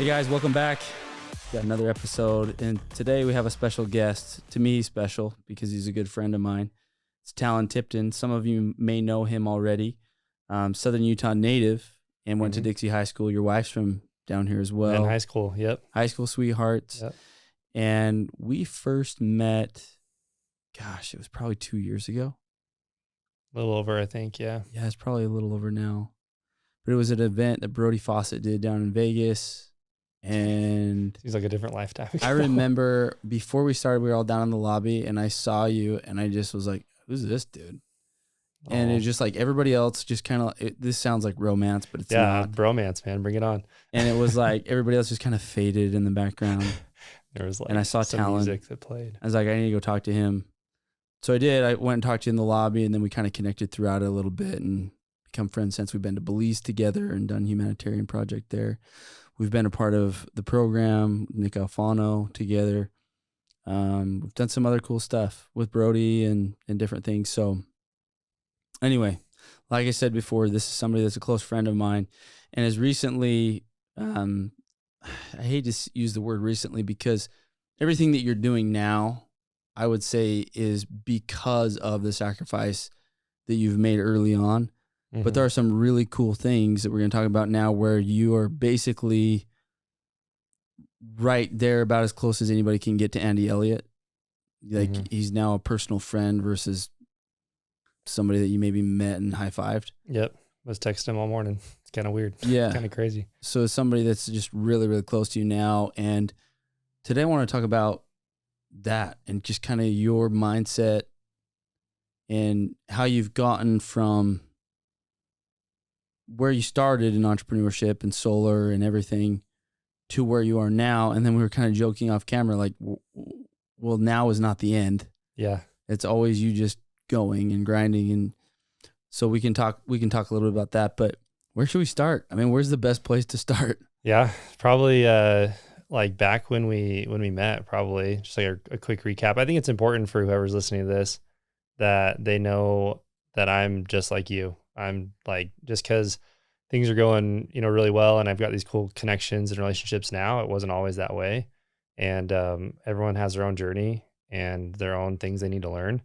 Hey guys, welcome back. Got another episode, and today we have a special guest. To me, he's special because he's a good friend of mine. It's Tallen Tipton. Some of you may know him already. Southern Utah native, and went to Dixie High School. Your wife's from down here as well. In high school, yep. High school sweethearts. Yep. And we first met, gosh, it was probably 2 years ago. A little over, I think, yeah. Yeah, it's probably a little over now. But it was an event that Brody Fawcett did down in Vegas. And seems like a different lifetime ago. I remember before we started, we were all down in the lobby, and I saw you, and I just was like, who's this dude? And it was just like everybody else just kind of, this sounds like romance, but it's not. Bromance, man. Bring it on. And it was like everybody else just kind of faded in the background. There was like and I saw some Tallen. music that played. I was like, I need to go talk to him. So I did. I went and talked to you in the lobby, and then we kind of connected throughout it a little bit and become friends since. We've been to Belize together and done humanitarian project there. We've been a part of the program, Nick Alfano together. We've done some other cool stuff with Brody and different things. So anyway, like I said before, this is somebody that's a close friend of mine and has recently, I hate to use the word recently because everything that you're doing now, I would say is because of the sacrifice that you've made early on. But there are some really cool things that we're going to talk about now where you are basically right there about as close as anybody can get to Andy Elliott. Like he's now a personal friend versus somebody that you maybe met and high-fived. Yep. I was texting him all morning. It's kind of weird. Yeah. Kind of crazy. So it's somebody that's just really, really close to you now. And today I want to talk about that and just kind of your mindset and how you've gotten from where you started in entrepreneurship and solar and everything to where you are now. And then we were kind of joking off camera, like, well, now is not the end. Yeah. It's always you just going and grinding. And so we can talk a little bit about that, but where should we start? I mean, where's the best place to start? Yeah. Probably, like back when we met, probably just like a quick recap. I think it's important for whoever's listening to this that they know that I'm just like you. I'm like, just because things are going, really well and I've got these cool connections and relationships now, it wasn't always that way. And everyone has their own journey and their own things they need to learn.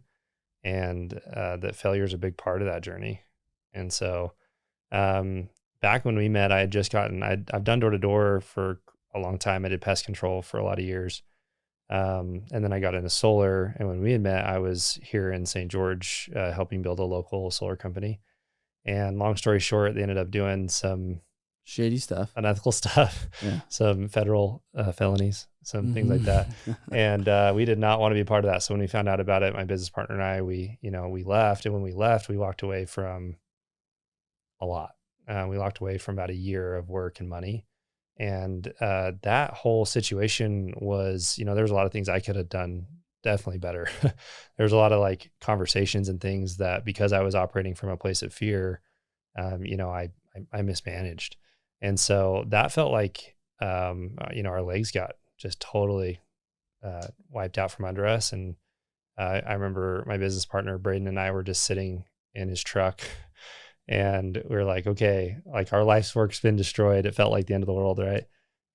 And that failure is a big part of that journey. And so back when we met, I've done door to door for a long time. I did pest control for a lot of years. And then I got into solar. And when we had met, I was here in St. George helping build a local solar company. And long story short, they ended up doing some shady stuff, unethical stuff, some federal felonies, some things like that. And we did not want to be a part of that. So when we found out about it, my business partner and I, we left. And when we left, we walked away from a lot. We walked away from about a year of work and money. And that whole situation was, there was a lot of things I could have done definitely better. There's a lot of like conversations and things that because I was operating from a place of fear, I mismanaged. And so that felt like, our legs got just totally wiped out from under us. And I remember my business partner, Braden, and I were just sitting in his truck and we were like, okay, like our life's work's been destroyed. It felt like the end of the world, right?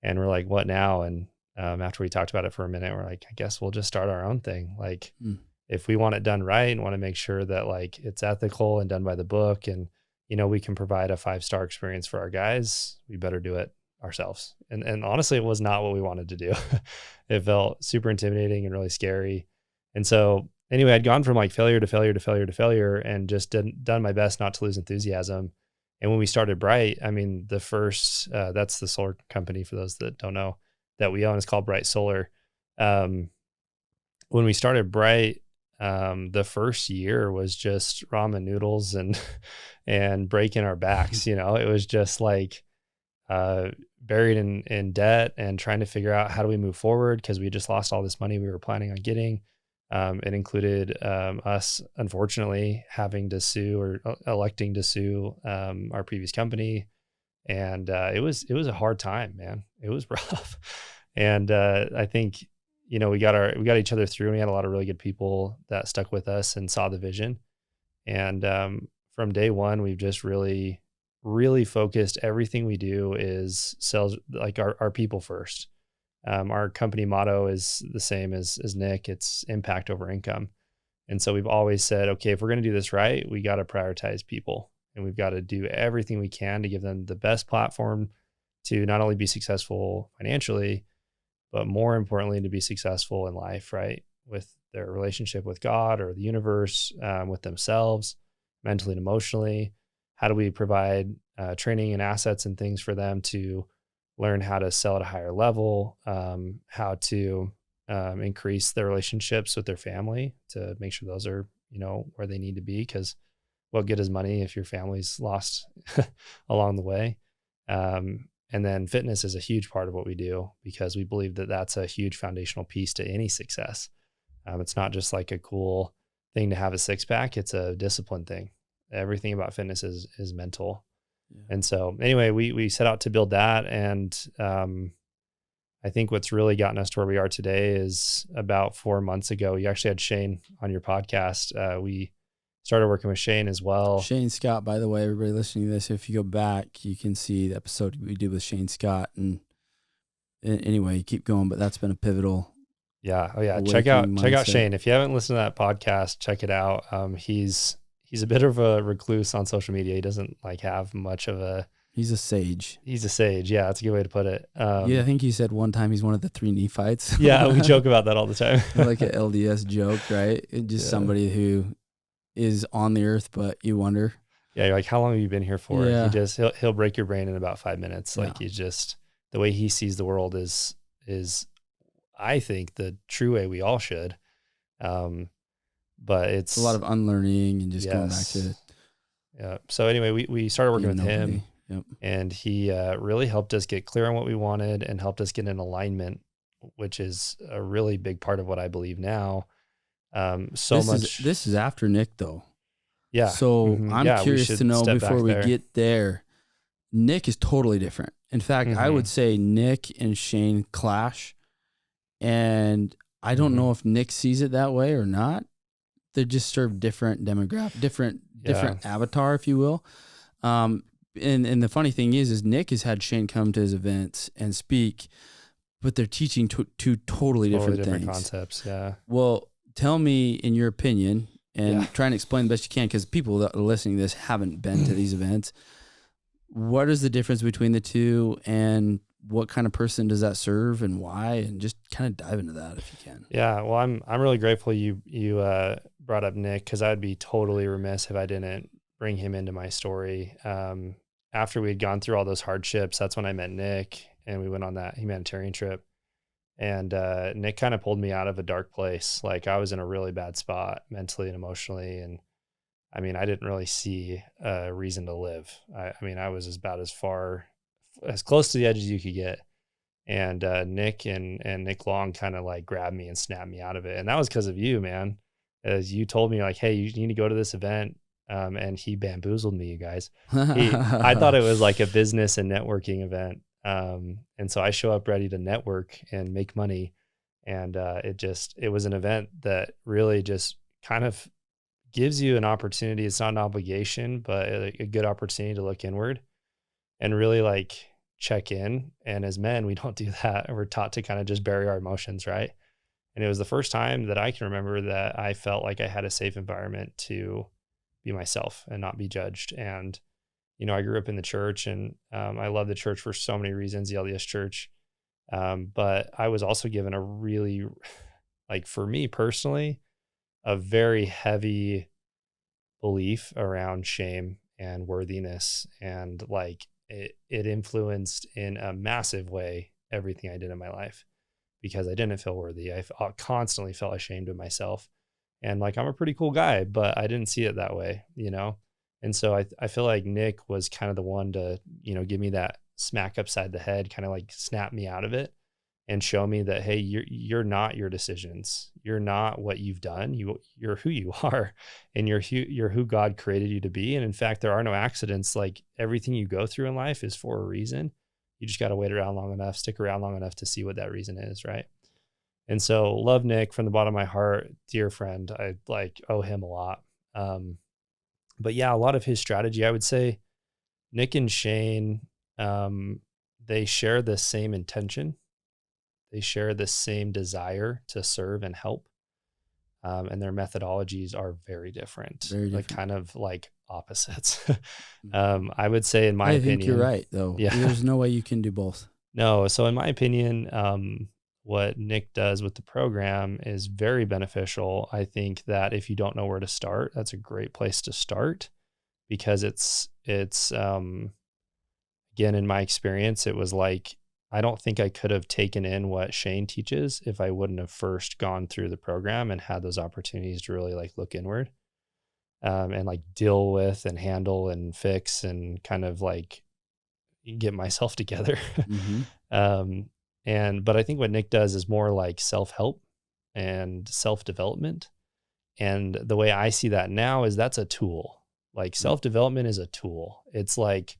And we're like, what now? And after we talked about it for a minute, we're like, I guess we'll just start our own thing. Like if we want it done right and want to make sure that like it's ethical and done by the book and, we can provide a 5-star experience for our guys, we better do it ourselves. And honestly, it was not what we wanted to do. It felt super intimidating and really scary. And so anyway, I'd gone from like failure to failure to failure to failure and just done my best not to lose enthusiasm. And when we started Bright, I mean, the first, that's the solar company for those that don't know, that we own is called Bright Solar. When we started Bright, the first year was just ramen noodles and breaking our backs. It was just like buried in debt and trying to figure out how do we move forward because we just lost all this money we were planning on getting. It included us, unfortunately, having to sue or electing to sue our previous company. And it was a hard time, man. It was rough. And I think, we got each other through, and we had a lot of really good people that stuck with us and saw the vision. And from day one, we've just really really focused. Everything we do is sales, like our people first. Our company motto is the same as Nick. It's impact over income. And so we've always said, okay, if we're going to do this right, we got to prioritize people, and we've got to do everything we can to give them the best platform to not only be successful financially, but more importantly, to be successful in life, right? With their relationship with God or the universe, with themselves, mentally and emotionally. How do we provide training and assets and things for them to learn how to sell at a higher level, how to increase their relationships with their family to make sure those are, where they need to be, because what good is money if your family's lost along the way? And then fitness is a huge part of what we do, because we believe that that's a huge foundational piece to any success. It's not just like a cool thing to have a six pack. It's a discipline thing. Everything about fitness is mental. Yeah. And so anyway, we set out to build that. And I think what's really gotten us to where we are today is about 4 months ago, you actually had Shane on your podcast. We started working with Shane as well. Shane Scott, by the way, everybody listening to this, if you go back, you can see the episode we did with Shane Scott. And anyway, keep going, but that's been a pivotal. Yeah. Oh yeah. Check out Shane. If you haven't listened to that podcast, check it out. He's a bit of a recluse on social media. He doesn't have much of a. He's a sage. Yeah, that's a good way to put it. Yeah, I think you said one time he's one of the 3 Nephites. Yeah, we joke about that all the time. Like an LDS joke, right? Just somebody who is on the earth, but you wonder. Yeah, you're like, how long have you been here for? Yeah. He'll break your brain in about 5 minutes. Like he's just, the way he sees the world is I think the true way we all should. But it's a lot of unlearning and just going back to it. Yeah. So anyway, we started working with him. Yep. And he really helped us get clear on what we wanted and helped us get in alignment, which is a really big part of what I believe now. This is after Nick, though. Yeah. So I'm curious to know, before we get there, Nick is totally different. In fact, I would say Nick and Shane clash, and I don't know if Nick sees it that way or not. They just serve different demographic, different avatar, if you will. And the funny thing is Nick has had Shane come to his events and speak, but they're teaching two totally different things. Concepts. Yeah. Well, tell me, in your opinion, and try and explain the best you can, because people that are listening to this haven't been to these events. What is the difference between the two, and what kind of person does that serve, and why? And just kind of dive into that if you can. Yeah. Well, I'm really grateful you brought up Nick, because I'd be totally remiss if I didn't bring him into my story. After we had gone through all those hardships, that's when I met Nick, and we went on that humanitarian trip. And Nick kind of pulled me out of a dark place. Like, I was in a really bad spot mentally and emotionally. And I mean, I didn't really see a reason to live. I mean, I was about as close to the edge as you could get. And Nick and Nick Long kind of grabbed me and snapped me out of it. And that was because of you, man. As you told me, hey, you need to go to this event. And he bamboozled me, you guys. I thought it was like a business and networking event. And so I show up ready to network and make money. And it was an event that really just kind of gives you an opportunity. It's not an obligation, but a good opportunity to look inward and really check in. And as men, we don't do that. We're taught to kind of just bury our emotions, right? And it was the first time that I can remember that I felt like I had a safe environment to be myself and not be judged. And, I grew up in the church, and I love the church for so many reasons, the LDS church. But I was also given a really, for me personally, a very heavy belief around shame and worthiness. And it influenced in a massive way everything I did in my life, because I didn't feel worthy. I constantly felt ashamed of myself. And I'm a pretty cool guy, but I didn't see it that way, And so I feel like Nick was kind of the one to, give me that smack upside the head, kind of snap me out of it and show me that, hey, you're not your decisions. You're not what you've done. You're who you are, and you're who God created you to be. And in fact, there are no accidents. Everything you go through in life is for a reason. You just got to stick around long enough to see what that reason is. Right. And so love Nick from the bottom of my heart, dear friend. I owe him a lot. But yeah, a lot of his strategy, I would say Nick and Shane, they share the same intention. They share the same desire to serve and help. And their methodologies are very different. Like kind of like opposites. I would say, in my opinion, I think you're right, though. Yeah. There's no way you can do both. No. So in my opinion, what Nick does with the program is very beneficial. I think that if you don't know where to start, that's a great place to start, because it's again, in my experience, it was like, I don't think I could have taken in what Shane teaches if I wouldn't have first gone through the program and had those opportunities to really like look inward, and like deal with and handle and fix and kind of like get myself together. But I think what Nick does is more like self-help and self-development. And the way I see that now is that's a tool. Like self-development is a tool. It's like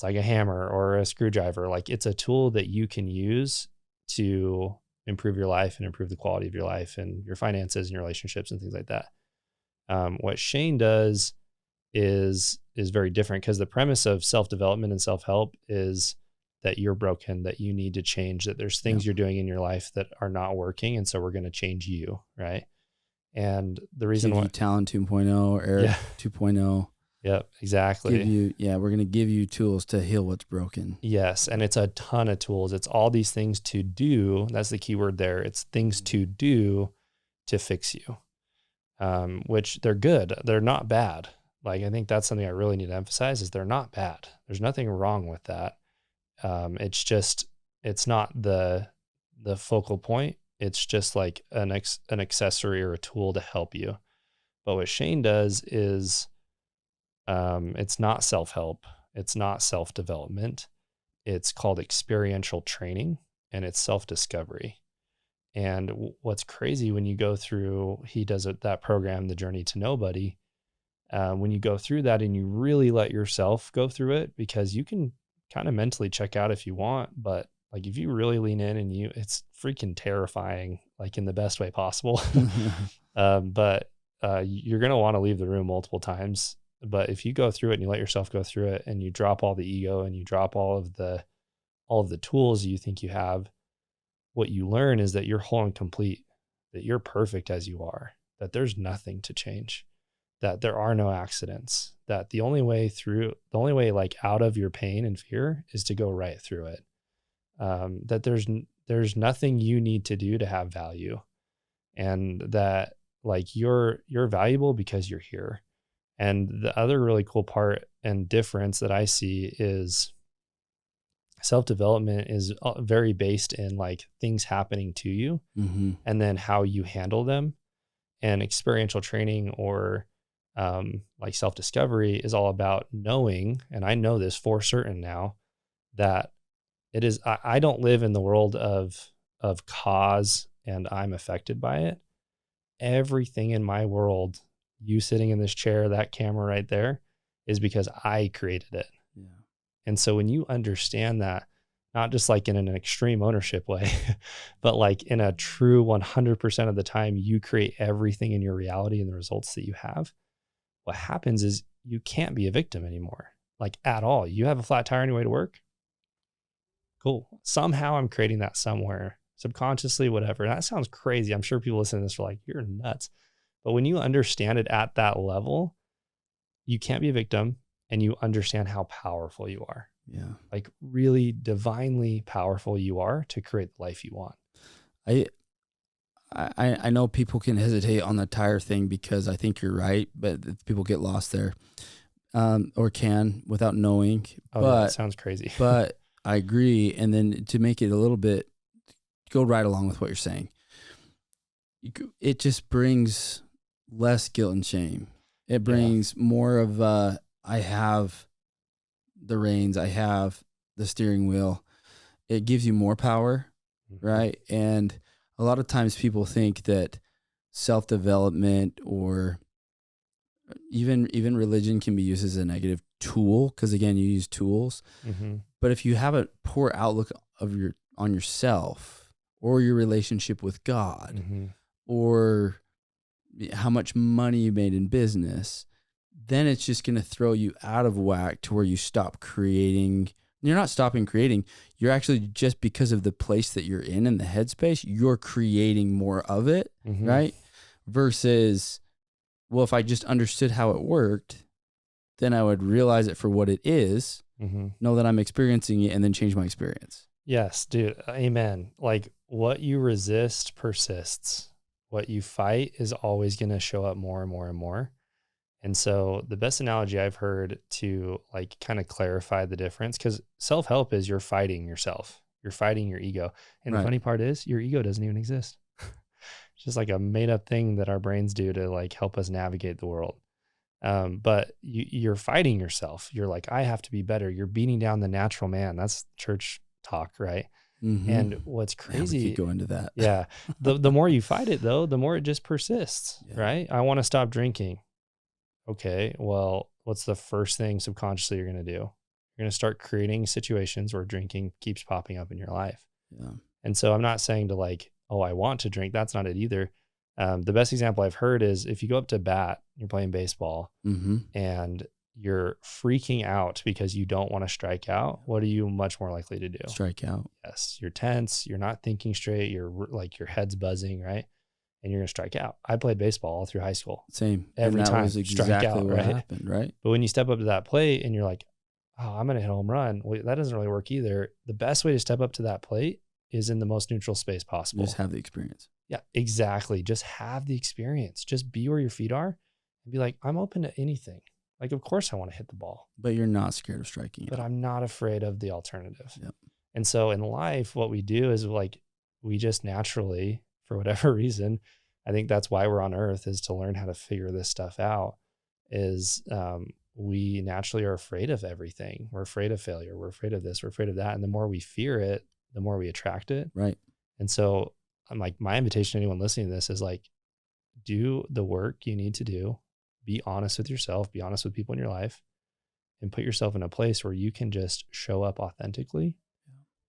a hammer or a screwdriver. Like it's a tool that you can use to improve your life and improve the quality of your life and your finances and your relationships and things like that. What Shane does is very different, because the premise of self-development and self-help is that you're broken, that you need to change, that there's things you're doing in your life that are not working. And so we're going to change you. Right. And the reason why Tallen 2.0, Eric 2.0. Yep, exactly. We're going to give you tools to heal what's broken. Yes. And it's a ton of tools. It's all these things to do. That's the key word there. It's things to do to fix you, which they're good. They're not bad. Like, I think that's something I really need to emphasize, is they're not bad. There's nothing wrong with that. It's just, it's not the focal point. It's just like an accessory or a tool to help you. But what Shane does is, it's not self-help. It's not self-development. It's called experiential training, and it's self-discovery. And what's crazy when you go through, he does that program, The Journey to Nobody. When you go through that and you really let yourself go through it, because you can kind of mentally check out if you want, but like if you really lean in and it's freaking terrifying, like in the best way possible. But you're going to want to leave the room multiple times. But if you go through it and you let yourself go through it and you drop all the ego and you drop all of the tools you think you have, what you learn is that you're whole and complete, that you're perfect as you are, that there's nothing to change, that there are no accidents, that the only way like out of your pain and fear is to go right through it. That there's nothing you need to do to have value, and that like you're valuable because you're here. And the other really cool part and difference that I see is self-development is very based in like things happening to you, and then how you handle them. And experiential training or like self-discovery is all about knowing, and I know this for certain now, that it is, I don't live in the world of cause and I'm affected by it. Everything in my world, you sitting in this chair, that camera right there, is because I created it. Yeah. And so when you understand that, not just like in an extreme ownership way, but like in a true 100% of the time, you create everything in your reality and the results that you have. What happens is you can't be a victim anymore, like at all. You have a flat tire on your way to work. Cool. Somehow I'm creating that somewhere, subconsciously, whatever. And that sounds crazy. I'm sure people listening to this are like, you're nuts. But when you understand it at that level, you can't be a victim, and you understand how powerful you are. Yeah. Like really divinely powerful you are to create the life you want. I know people can hesitate on the tire thing, because I think you're right, but people get lost there, or can without knowing. Oh, yeah, that sounds crazy. But I agree. And then to make it a little bit, go right along with what you're saying, it just brings less guilt and shame. It brings more of, I have the reins, I have the steering wheel. It gives you more power, right? And a lot of times people think that self-development or even religion can be used as a negative tool, because again, you use tools. But if you have a poor outlook on yourself, or your relationship with God, or how much money you made in business, then it's just going to throw you out of whack to where you stop creating. You're not stopping creating. You're actually, just because of the place that you're in the headspace, you're creating more of it, right? Versus, well, if I just understood how it worked, then I would realize it for what it is, know that I'm experiencing it, and then change my experience. Yes, dude. Amen. Like, what you resist persists. What you fight is always going to show up more and more and more. And so the best analogy I've heard to like kind of clarify the difference, because self-help is you're fighting yourself. You're fighting your ego. And the funny part is your ego doesn't even exist. It's just like a made up thing that our brains do to like help us navigate the world. But you're fighting yourself. You're like, I have to be better. You're beating down the natural man. That's church talk, right? And what's crazy, we could go into that. The more you fight it though, the more it just persists, right? I want to stop drinking. Okay, well, what's the first thing subconsciously you're going to do? You're going to start creating situations where drinking keeps popping up in your life. And so I'm not saying to like, oh, I want to drink. That's not it either. The best example I've heard is if you go up to bat, you're playing baseball and you're freaking out because you don't want to strike out. What are you much more likely to do? Strike out. Yes. You're tense. You're not thinking straight. You're like, your head's buzzing, right? And you're going to strike out. I played baseball all through high school. Same. Every time. Was exactly strike out, what happened, right? But when you step up to that plate and you're like, oh, I'm going to hit a home run. Well, that doesn't really work either. The best way to step up to that plate is in the most neutral space possible. Just have the experience. Yeah, exactly. Just have the experience. Just be where your feet are and be like, I'm open to anything. Like, of course I want to hit the ball. But you're not scared of striking But I'm not afraid of the alternative. Yep. And so in life, what we do is like, we just naturally, for whatever reason, I think that's why we're on earth, is to learn how to figure this stuff out, is we naturally are afraid of everything. We're afraid of failure. We're afraid of this. We're afraid of that. And the more we fear it, the more we attract it. Right. And so I'm like, my invitation to anyone listening to this is like, do the work you need to do. Be honest with yourself, be honest with people in your life, and put yourself in a place where you can just show up authentically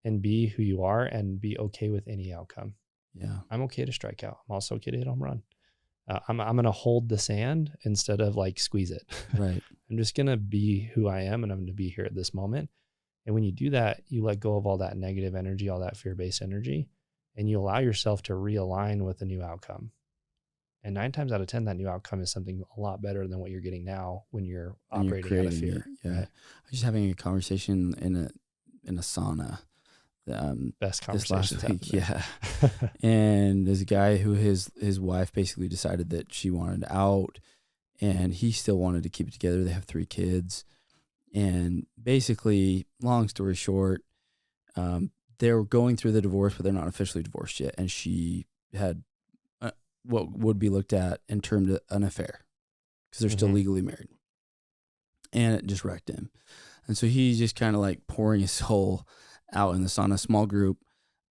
and be who you are and be okay with any outcome. Yeah. I'm okay to strike out. I'm also okay to hit home run. I'm going to hold the sand instead of like squeeze it. Right. I'm just going to be who I am, and I'm going to be here at this moment. And when you do that, you let go of all that negative energy, all that fear-based energy, and you allow yourself to realign with a new outcome. And 9 times out of 10, that new outcome is something a lot better than what you're getting now when you're operating out of fear. Yeah. Right? I was just having a conversation in a sauna. Best conversation last week. Yeah. And there's a guy who his wife basically decided that she wanted out, and he still wanted to keep it together. They have 3 kids. And basically, long story short, they're going through the divorce, but they're not officially divorced yet. And she had what would be looked at in terms of an affair, because they're still legally married. And it just wrecked him. And so he's just kind of like pouring his soul out in the sauna, small group.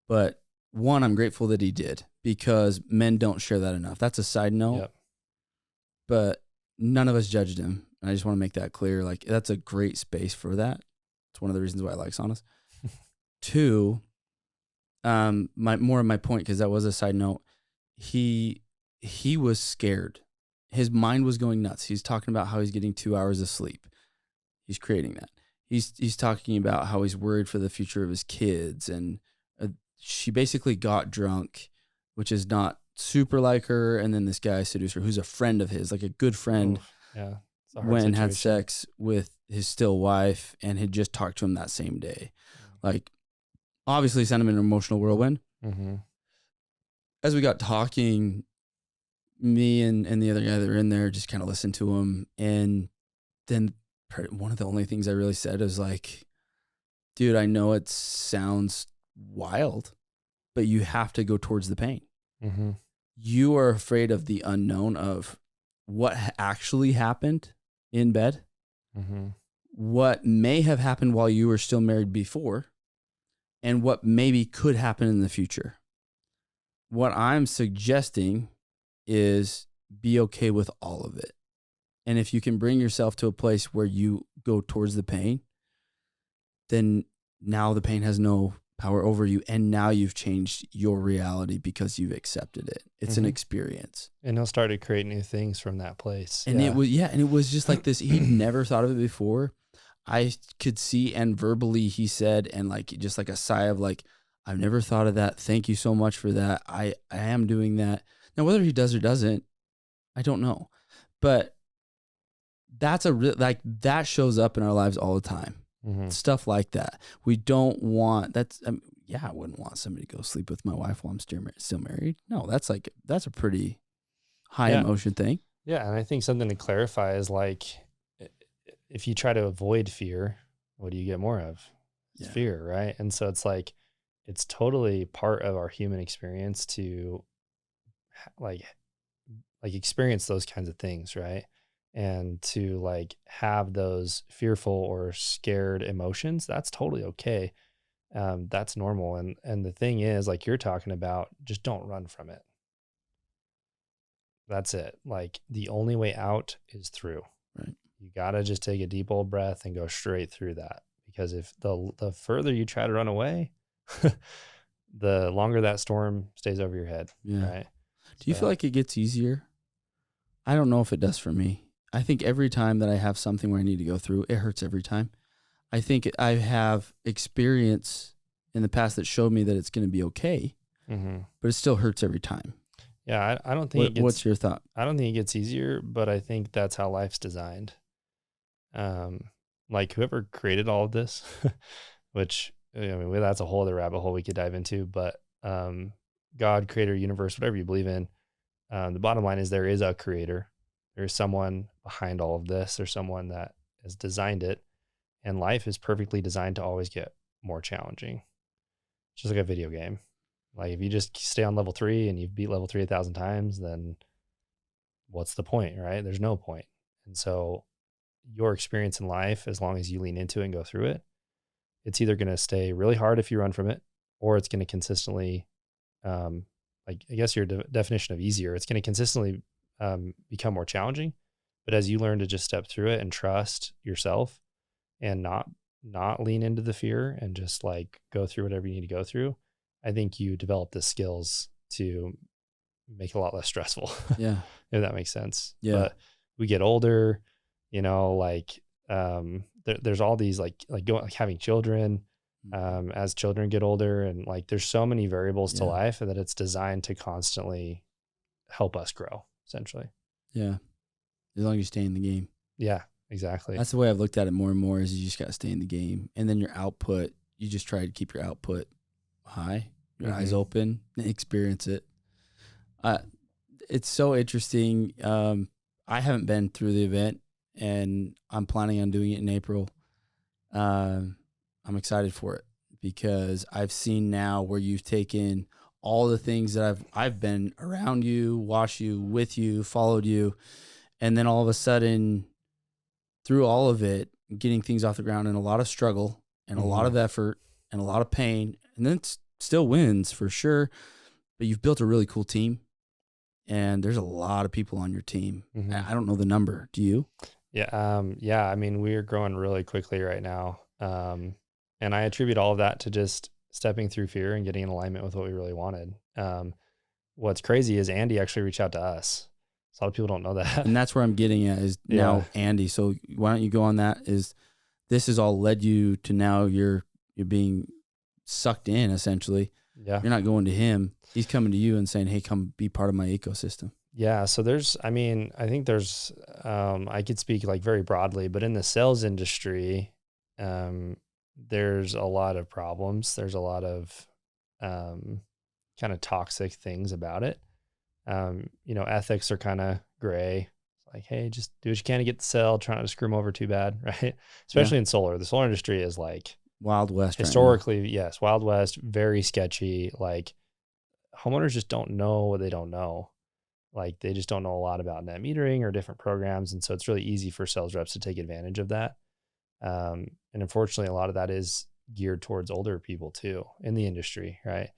But one, I'm grateful that he did, because men don't share that enough. That's a side note. Yep. But none of us judged him. And I just want to make that clear. Like, that's a great space for that. It's one of the reasons why I like saunas. 2, my point, because that was a side note. He was scared. His mind was going nuts. He's talking about how he's getting 2 hours of sleep. He's creating that. He's talking about how he's worried for the future of his kids. And she basically got drunk, which is not super like her. And then this guy seduced her, who's a friend of his, like a good friend. Yeah. Went and had sex with his still wife and had just talked to him that same day. Like, obviously sent him in an emotional whirlwind. As we got talking, me and the other guy that were in there just kind of listened to him. And then one of the only things I really said is like, dude, I know it sounds wild, but you have to go towards the pain. You are afraid of the unknown of what actually happened in bed, what may have happened while you were still married before, and what maybe could happen in the future. What I'm suggesting is be okay with all of it. And if you can bring yourself to a place where you go towards the pain, then now the pain has no power over you. And now you've changed your reality because you've accepted it. It's an experience. And he'll start to create new things from that place. And it was just like this. He'd never thought of it before. I could see, and verbally he said, and like, just like a sigh of like, I've never thought of that. Thank you so much for that. I am doing that. Now, whether he does or doesn't, I don't know. But that's like that shows up in our lives all the time. Stuff like that. We don't want I wouldn't want somebody to go sleep with my wife while I'm still married. No, that's a pretty high emotion thing. Yeah. And I think something to clarify is like, if you try to avoid fear, what do you get more of? It's fear, right? And so it's like, it's totally part of our human experience to like experience those kinds of things, right? And to like have those fearful or scared emotions, that's totally okay. That's normal. And the thing is, like you're talking about, just don't run from it. That's it. Like the only way out is through. Right. You got to just take a deep old breath and go straight through that. Because if the further you try to run away, the longer that storm stays over your head. Yeah. Right. Do you feel like it gets easier? I don't know if it does for me. I think every time that I have something where I need to go through, it hurts every time. I think I have experience in the past that showed me that it's going to be okay, but it still hurts every time. Yeah, I don't think what's your thought? I don't think it gets easier, but I think that's how life's designed. Like whoever created all of this, which I mean, that's a whole other rabbit hole we could dive into, but God, creator, universe, whatever you believe in, the bottom line is there is a creator. There's someone behind all of this. There's someone that has designed it, and life is perfectly designed to always get more challenging. It's just like a video game. Like if you just stay on level 3 and you've beat level 3 1,000 times, then what's the point, right? There's no point. And so your experience in life, as long as you lean into it and go through it, it's either going to stay really hard if you run from it, or it's going to consistently, like I guess your definition of easier, it's going to consistently become more challenging. But as you learn to just step through it and trust yourself and not lean into the fear and just like go through whatever you need to go through, I think you develop the skills to make it a lot less stressful. Yeah. If that makes sense. Yeah. But we get older, like there's all these like having children, as children get older, and like there's so many variables to life that it's designed to constantly help us grow, essentially. Yeah. As long as you stay in the game. Yeah, exactly. That's the way I've looked at it more and more, is you just got to stay in the game. And then your output, you just try to keep your output high, your eyes open, and experience it. It's so interesting. I haven't been through the event, and I'm planning on doing it in April. I'm excited for it because I've seen now where you've taken all the things that I've been around you, watched you, with you, followed you, and then all of a sudden, through all of it, getting things off the ground and a lot of struggle and a lot of effort and a lot of pain, and then it still wins for sure. But you've built a really cool team, and there's a lot of people on your team. I don't know the number. Do you? Yeah. I mean, we're growing really quickly right now. And I attribute all of that to just stepping through fear and getting in alignment with what we really wanted. What's crazy is Andy actually reached out to us. A lot of people don't know that. And that's where I'm getting at is now Andy. So why don't you go on that? This has all led you to now you're being sucked in, essentially. Yeah. You're not going to him. He's coming to you and saying, hey, come be part of my ecosystem. Yeah. So I think there's, I could speak like very broadly, but in the sales industry, there's a lot of problems. There's a lot of, kind of toxic things about it. Ethics are kind of gray. It's like, hey, just do what you can to get the sale. Try not to screw them over too bad. Right. Especially in solar. The solar industry is like Wild West. Historically, right, yes. Wild West, very sketchy. Like homeowners just don't know what they don't know. Like they just don't know a lot about net metering or different programs. And so it's really easy for sales reps to take advantage of that. And unfortunately, a lot of that is geared towards older people too in the industry. Right.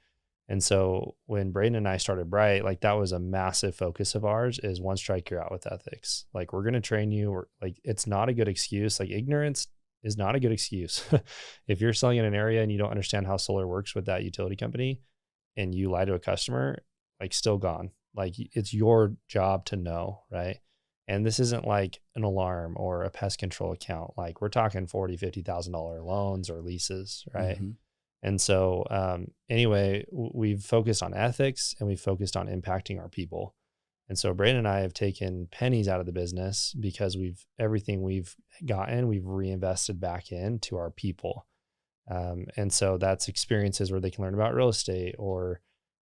And so when Braden and I started Bright, like that was a massive focus of ours, is one strike, you're out with ethics. Like we're going to train you. Like it's not a good excuse. Like ignorance is not a good excuse. If you're selling in an area and you don't understand how solar works with that utility company and you lie to a customer, like still gone. Like it's your job to know, right? And this isn't like an alarm or a pest control account. Like we're talking $40,000, $50,000 loans or leases, right? Mm-hmm. And so anyway, we've focused on ethics and we've focused on impacting our people. And so Brandon and I have taken pennies out of the business because everything we've gotten, we've reinvested back into our people. And so that's experiences where they can learn about real estate or,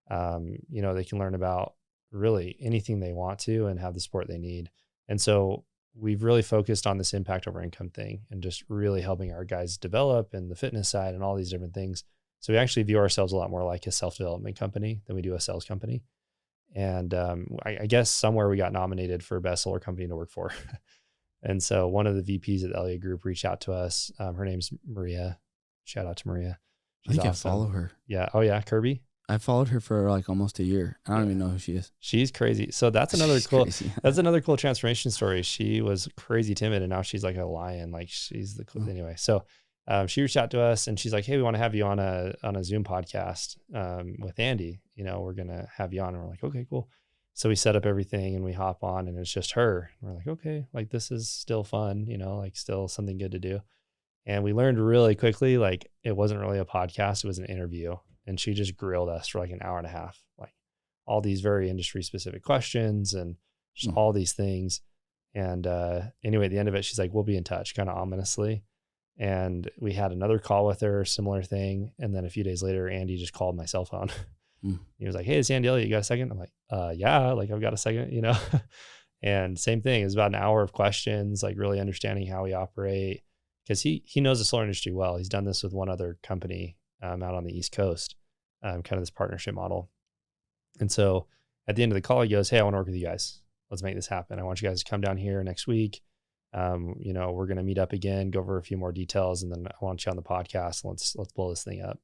they can learn about really anything they want to and have the support they need. And so we've really focused on this impact over income thing and just really helping our guys develop and the fitness side and all these different things. So we actually view ourselves a lot more like a self-development company than we do a sales company. And I guess somewhere we got nominated for best solar company to work for. And so one of the VPs at the Elliott Group reached out to us. Her name's Maria. Shout out to Maria. She's awesome. I follow her. Yeah. Oh yeah. Kirby. I followed her for like almost a year. I don't even know who she is. She's crazy. So that's another that's another cool transformation story. She was crazy timid and now she's like a lion. Like she's the cool. Anyway. So she reached out to us and she's like, hey, we want to have you on a Zoom podcast with Andy. We're going to have you on. And we're like, okay, cool. So we set up everything and we hop on and it's just her. We're like, okay, like this is still fun, like still something good to do. And we learned really quickly, like it wasn't really a podcast. It was an interview. And she just grilled us for like an hour and a half, like all these very industry specific questions and just all these things. And anyway, at the end of it, she's like, we'll be in touch, kind of ominously. And we had another call with her, similar thing. And then a few days later, Andy just called my cell phone. He was like, hey, it's Andy Elliott. You got a second? I'm like, yeah, like I've got a second, And same thing. It was about an hour of questions, like really understanding how we operate. Because he knows the solar industry well. He's done this with one other company out on the East Coast, kind of this partnership model. And so at the end of the call, he goes, hey, I want to work with you guys. Let's make this happen. I want you guys to come down here next week. We're going to meet up again, go over a few more details, and then I want you on the podcast. Let's blow this thing up.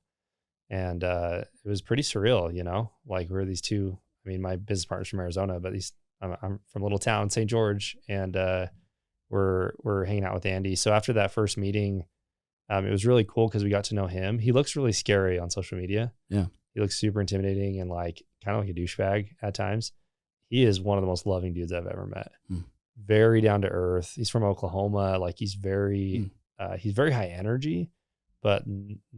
And it was pretty surreal, like we're these two, my business partner's from Arizona, but I'm from a little town, St. George, and we're hanging out with Andy. So after that first meeting, it was really cool because we got to know him. He looks really scary on social media. Yeah. He looks super intimidating and like kind of like a douchebag at times. He is one of the most loving dudes I've ever met. Very down to earth. He's from Oklahoma. Like he's very high energy, but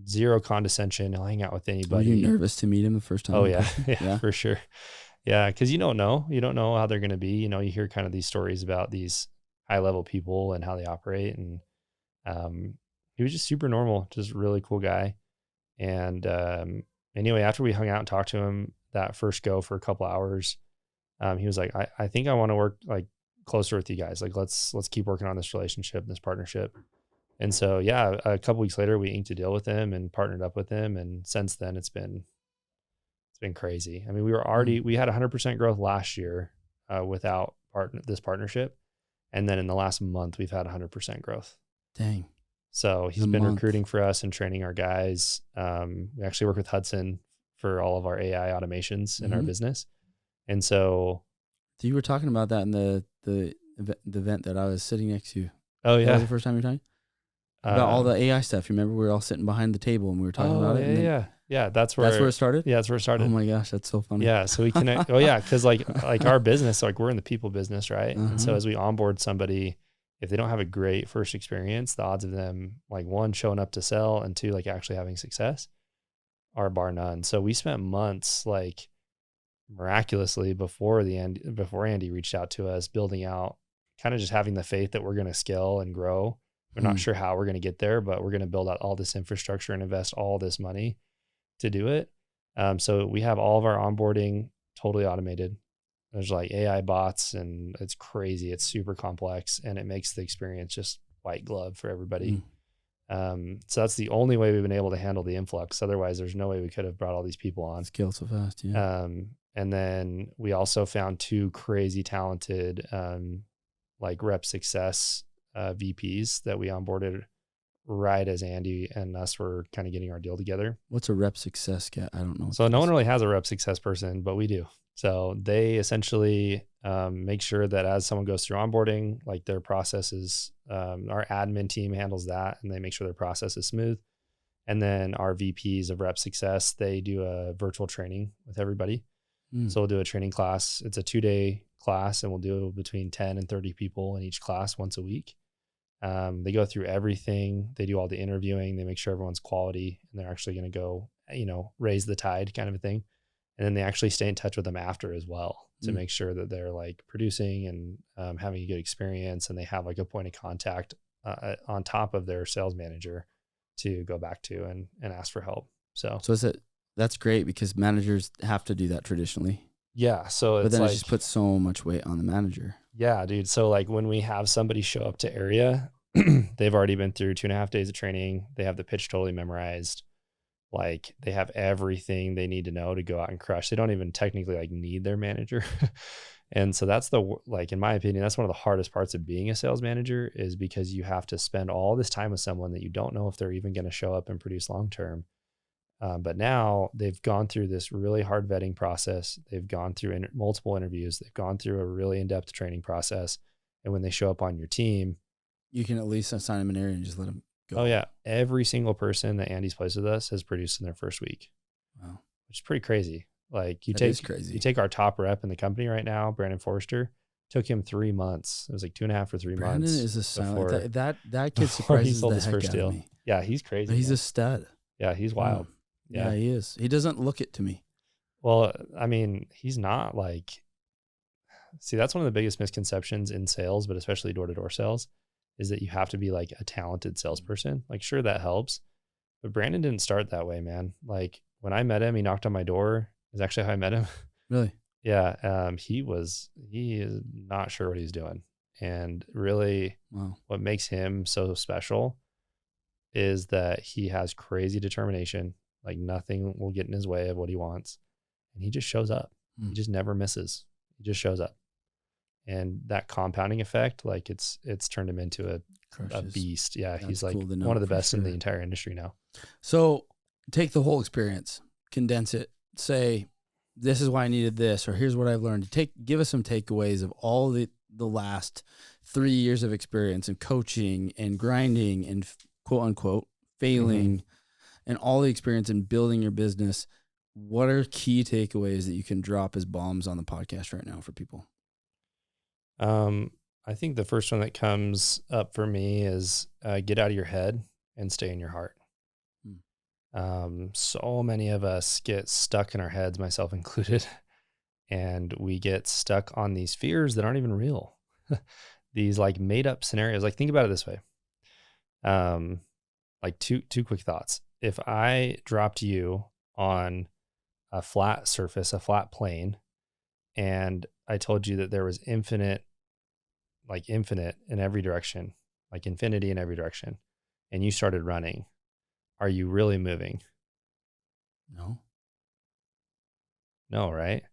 zero condescension. He'll hang out with anybody. Were you nervous to meet him the first time? Oh yeah. Yeah, for sure. Yeah. Cause you don't know how they're going to be, you hear kind of these stories about these high level people and how they operate. And, he was just super normal, just really cool guy. And, anyway, after we hung out and talked to him that first go for a couple hours, he was like, I think I want to work like closer with you guys. Like, let's keep working on this relationship, this partnership. And so, yeah, a couple weeks later, we inked a deal with him and partnered up with him. And since then it's been crazy. We had 100% growth last year, without this partnership. And then in the last month, we've had 100% growth. Dang. So he's been recruiting for us and training our guys. We actually work with Hudson for all of our AI automations in our business. And so you were talking about that in the event that I was sitting next to. Oh yeah. That was the first time you were talking about all the AI stuff. You remember we were all sitting behind the table and we were talking about it. Yeah. That's where it started. Yeah. That's where it started. Oh my gosh. That's so funny. Yeah. So we connect. Oh yeah. Cause like our business, like we're in the people business, right? And so as we onboard somebody, if they don't have a great first experience, the odds of them like one, showing up to sell, and two, like actually having success are bar none. So we spent months like miraculously before Andy reached out to us, building out, kind of just having the faith that we're going to scale and grow. We're not sure how we're going to get there, but we're going to build out all this infrastructure and invest all this money to do it. So we have all of our onboarding totally automated. There's like AI bots and it's crazy. It's super complex and it makes the experience just white glove for everybody. So that's the only way we've been able to handle the influx. Otherwise, there's no way we could have brought all these people on. Scale so fast. Yeah. And then we also found two crazy talented, like rep success, VPs that we onboarded right as Andy and us were kind of getting our deal together. What's a rep success cat? I don't know. So no one really has a rep success person, but we do. So they essentially make sure that as someone goes through onboarding, like their processes, our admin team handles that, and they make sure their process is smooth. And then our VPs of rep success, they do a virtual training with everybody. So we'll do a training class. It's a 2-day class, and we'll do between 10 and 30 people in each class once a week. They go through everything. They do all the interviewing. They make sure everyone's quality, and they're actually going to go, raise the tide kind of a thing. And then they actually stay in touch with them after as well to make sure that they're like producing and having a good experience, and they have like a point of contact on top of their sales manager to go back to and ask for help. So that's great, because managers have to do that traditionally. Yeah. So but then it just puts so much weight on the manager. Yeah, dude. So like when we have somebody show up to area, they've already been through 2.5 days of training. They have the pitch totally memorized. Like they have everything they need to know to go out and crush. They don't even technically like need their manager. And so that's in my opinion, that's one of the hardest parts of being a sales manager, is because you have to spend all this time with someone that you don't know if they're even going to show up and produce long-term. But now they've gone through this really hard vetting process. They've gone through multiple interviews. They've gone through a really in-depth training process. And when they show up on your team, you can at least assign them an area and just let them go. Oh yeah. Every single person that Andy's placed with us has produced in their first week. Wow. Which is pretty crazy. Like you take our top rep in the company right now, Brandon Forrester, took him 3 months. It was like 2.5 or 3 months. Brandon is a silent. That kid surprises the heck out of me. Yeah, he's crazy. He's a stud. Yeah, he's wild. Yeah, he is. He doesn't look it to me. Well, I mean, he's not like, see, that's one of the biggest misconceptions in sales, but especially door-to-door sales, is that you have to be like a talented salesperson. Like, sure, that helps, but Brandon didn't start that way, man. Like when I met him, he knocked on my door. Is actually how I met him. Really? Yeah. He is not sure what he's doing. And really what makes him so special is that he has crazy determination. Like nothing will get in his way of what he wants. And he just shows up. He just never misses. He just shows up. And that compounding effect, like it's turned him into a beast. Yeah. He's like one of the best in the entire industry now. So take the whole experience, condense it, say, this is why I needed this, or here's what I've learned. Give us some takeaways of all the last 3 years of experience and coaching and grinding and quote unquote failing and all the experience in building your business. What are key takeaways that you can drop as bombs on the podcast right now for people? I think the first one that comes up for me is get out of your head and stay in your heart. So many of us get stuck in our heads, myself included, and we get stuck on these fears that aren't even real. These like made up scenarios. Like think about it this way. Like two quick thoughts. If I dropped you on a flat surface, a flat plane, and I told you that there was infinite in every direction, like infinity in every direction, and you started running, are you really moving? No, right?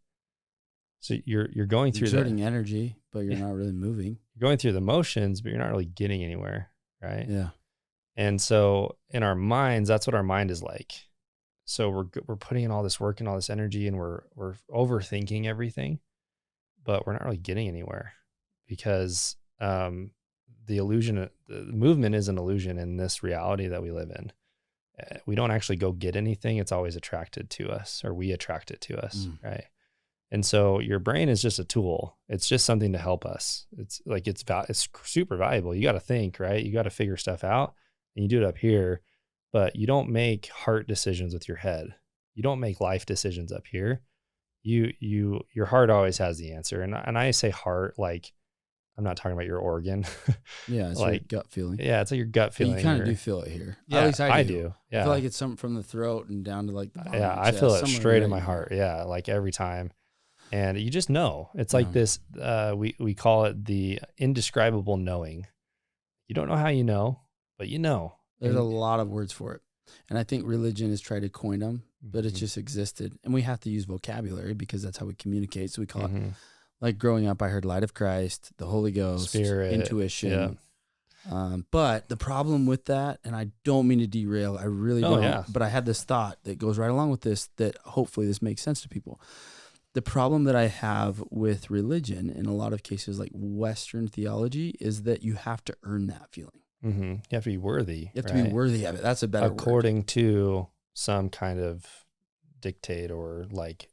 So you're going through exerting energy, but you're not really moving. You're going through the motions, but you're not really getting anywhere, right? Yeah. And so in our minds, that's what our mind is like. So we're putting in all this work and all this energy, and we're overthinking everything, but we're not really getting anywhere because the movement is an illusion in this reality that we live in. We don't actually go get anything. It's always attracted to us, or we attract it to us. Right. And so your brain is just a tool. It's just something to help us. It's like, it's super valuable. You got to think, right? You got to figure stuff out, and you do it up here, but you don't make heart decisions with your head. You don't make life decisions up here. Your heart always has the answer. And I say heart, like, I'm not talking about your organ. Yeah, it's like your gut feeling. Yeah, it's like your gut feeling. But you kind of do feel it here. Yeah, at least I do. Yeah. I feel like it's something from the throat and down to like the bottom. Yeah, I feel it straight in my heart. Yeah, like every time. And you just know. It's like this, we call it the indescribable knowing. You don't know how you know, but you know. There's a lot of words for it. And I think religion has tried to coin them, but it's just existed. And we have to use vocabulary because that's how we communicate. So we call it, like growing up, I heard light of Christ, the Holy Ghost, Spirit, intuition. But the problem with that, and I don't mean to derail, I really don't, but I had this thought that goes right along with this, that hopefully this makes sense to people. The problem that I have with religion in a lot of cases, like Western theology, is that you have to earn that feeling. Mm-hmm. You have to be worthy. You have to be worthy of it. That's a better according word. to some kind of dictate or like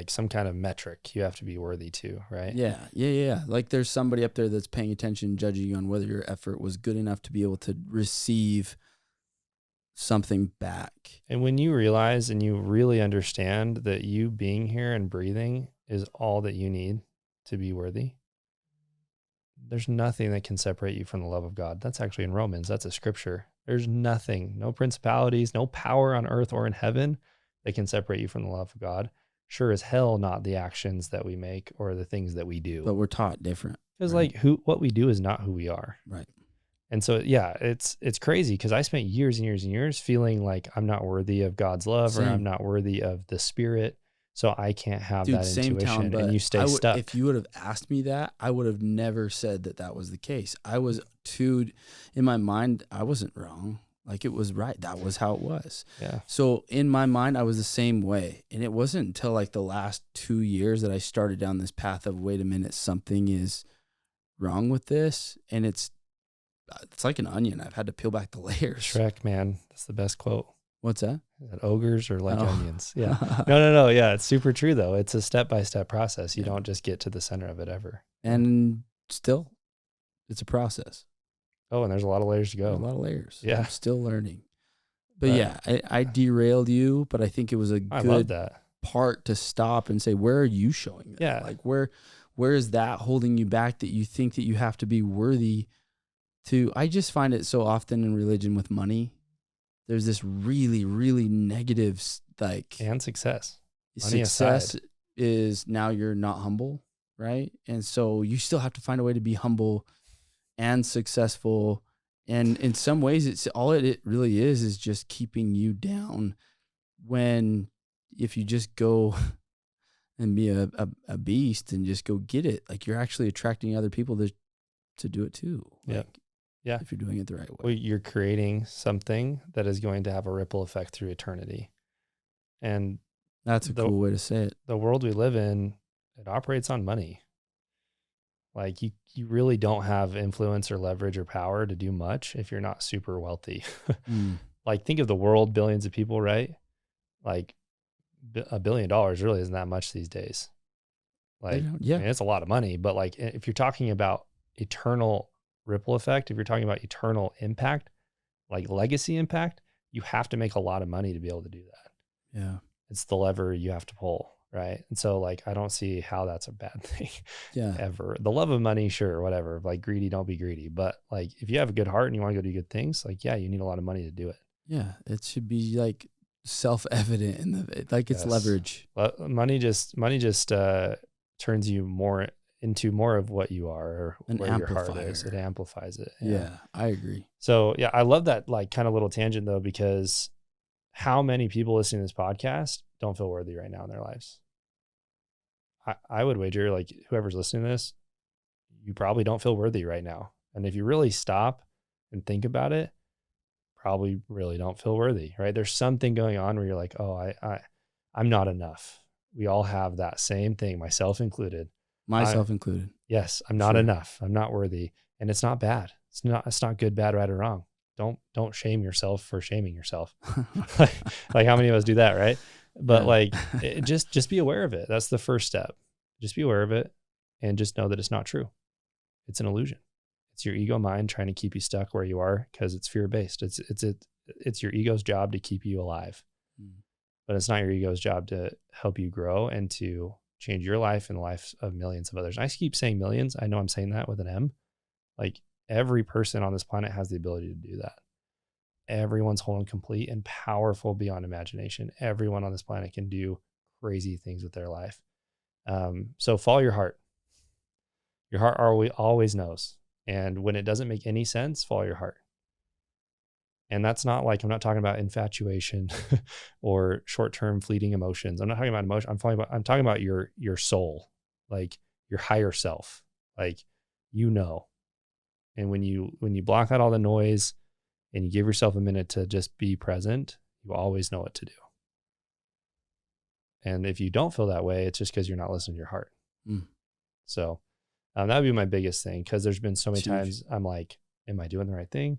some kind of metric you have to be worthy to, right? Yeah. Like there's somebody up there that's paying attention, judging you on whether your effort was good enough to be able to receive something back. And when you realize and you really understand that you being here and breathing is all that you need to be worthy, there's nothing that can separate you from the love of God. That's actually in Romans. That's a scripture. There's nothing, no principalities, no power on earth or in heaven that can separate you from the love of God. Sure as hell not the actions that we make or the things that we do. But we're taught different. Because what we do is not who we are. Right. And so, yeah, it's crazy because I spent years and years and years feeling like I'm not worthy of God's love or I'm not worthy of the Spirit. So I can't have that intuition, and you stay stuck. If you would have asked me that, I would have never said that was the case. I was in my mind, I wasn't wrong. Like it was right. That was how it was. Yeah. So in my mind, I was the same way. And it wasn't until like the last 2 years that I started down this path of, wait a minute, something is wrong with this. And it's like an onion. I've had to peel back the layers. Shrek, man. That's the best quote. What's that? Is that ogres or like onions? Yeah. No. Yeah. It's super true though. It's a step-by-step process. You don't just get to the center of it ever. And still, it's a process. Oh, and there's a lot of layers to go. A lot of layers. Yeah. I'm still learning. But yeah, I derailed you, but I think it was a good part to stop and say, where are you showing that? Yeah. Like where is that holding you back that you think that you have to be worthy to? I just find it so often in religion with money. There's this really, really negative, and success. Success is now you're not humble, right? And so you still have to find a way to be humble and successful. And in some ways, it's all it really is just keeping you down. When if you just go and be a beast and just go get it, like you're actually attracting other people to do it too. Yeah. If you're doing it the right way. Well, you're creating something that is going to have a ripple effect through eternity. And that's a cool way to say it. The world we live in, it operates on money. Like you really don't have influence or leverage or power to do much if you're not super wealthy. Like think of the world, billions of people, right? Like $1 billion really isn't that much these days. Like, yeah, I mean, it's a lot of money, but like if you're talking about eternal ripple effect, if you're talking about eternal impact, like legacy impact, you have to make a lot of money to be able to do that. Yeah. It's the lever you have to pull. Right. And so like, I don't see how that's a bad thing ever. The love of money, sure, whatever. Like greedy, don't be greedy. But like, if you have a good heart and you want to go do good things, like, yeah, you need a lot of money to do it. Yeah. It should be like self-evident it's leverage. Money just turns you into more of what you are or where your heart is. It amplifies it. Yeah, I agree. So yeah, I love that like kind of little tangent though, because how many people listening to this podcast don't feel worthy right now in their lives? I would wager like whoever's listening to this, you probably don't feel worthy right now. And if you really stop and think about it, probably really don't feel worthy, right? There's something going on where you're like, oh, I'm not enough. We all have that same thing, myself included. Included. Yes, I'm not enough. I'm not worthy. And it's not bad. It's not good, bad, right, or wrong. Don't shame yourself for shaming yourself. like how many of us do that, right? But just be aware of it. That's the first step. Just be aware of it and just know that it's not true. It's an illusion. It's your ego mind trying to keep you stuck where you are because it's fear-based. It's your ego's job to keep you alive. But it's not your ego's job to help you grow and to change your life and the lives of millions of others. And I keep saying millions. I know I'm saying that with an M. Like every person on this planet has the ability to do that. Everyone's whole and complete and powerful beyond imagination. Everyone on this planet can do crazy things with their life. So follow your heart. Your heart always knows. And when it doesn't make any sense, follow your heart. And that's not like, I'm not talking about infatuation or short-term fleeting emotions. I'm not talking about emotion. I'm talking about your soul, like your higher self. Like, And when you block out all the noise and you give yourself a minute to just be present, you always know what to do. And if you don't feel that way, it's just because you're not listening to your heart. So that would be my biggest thing, because there's been so many times I'm like, am I doing the right thing?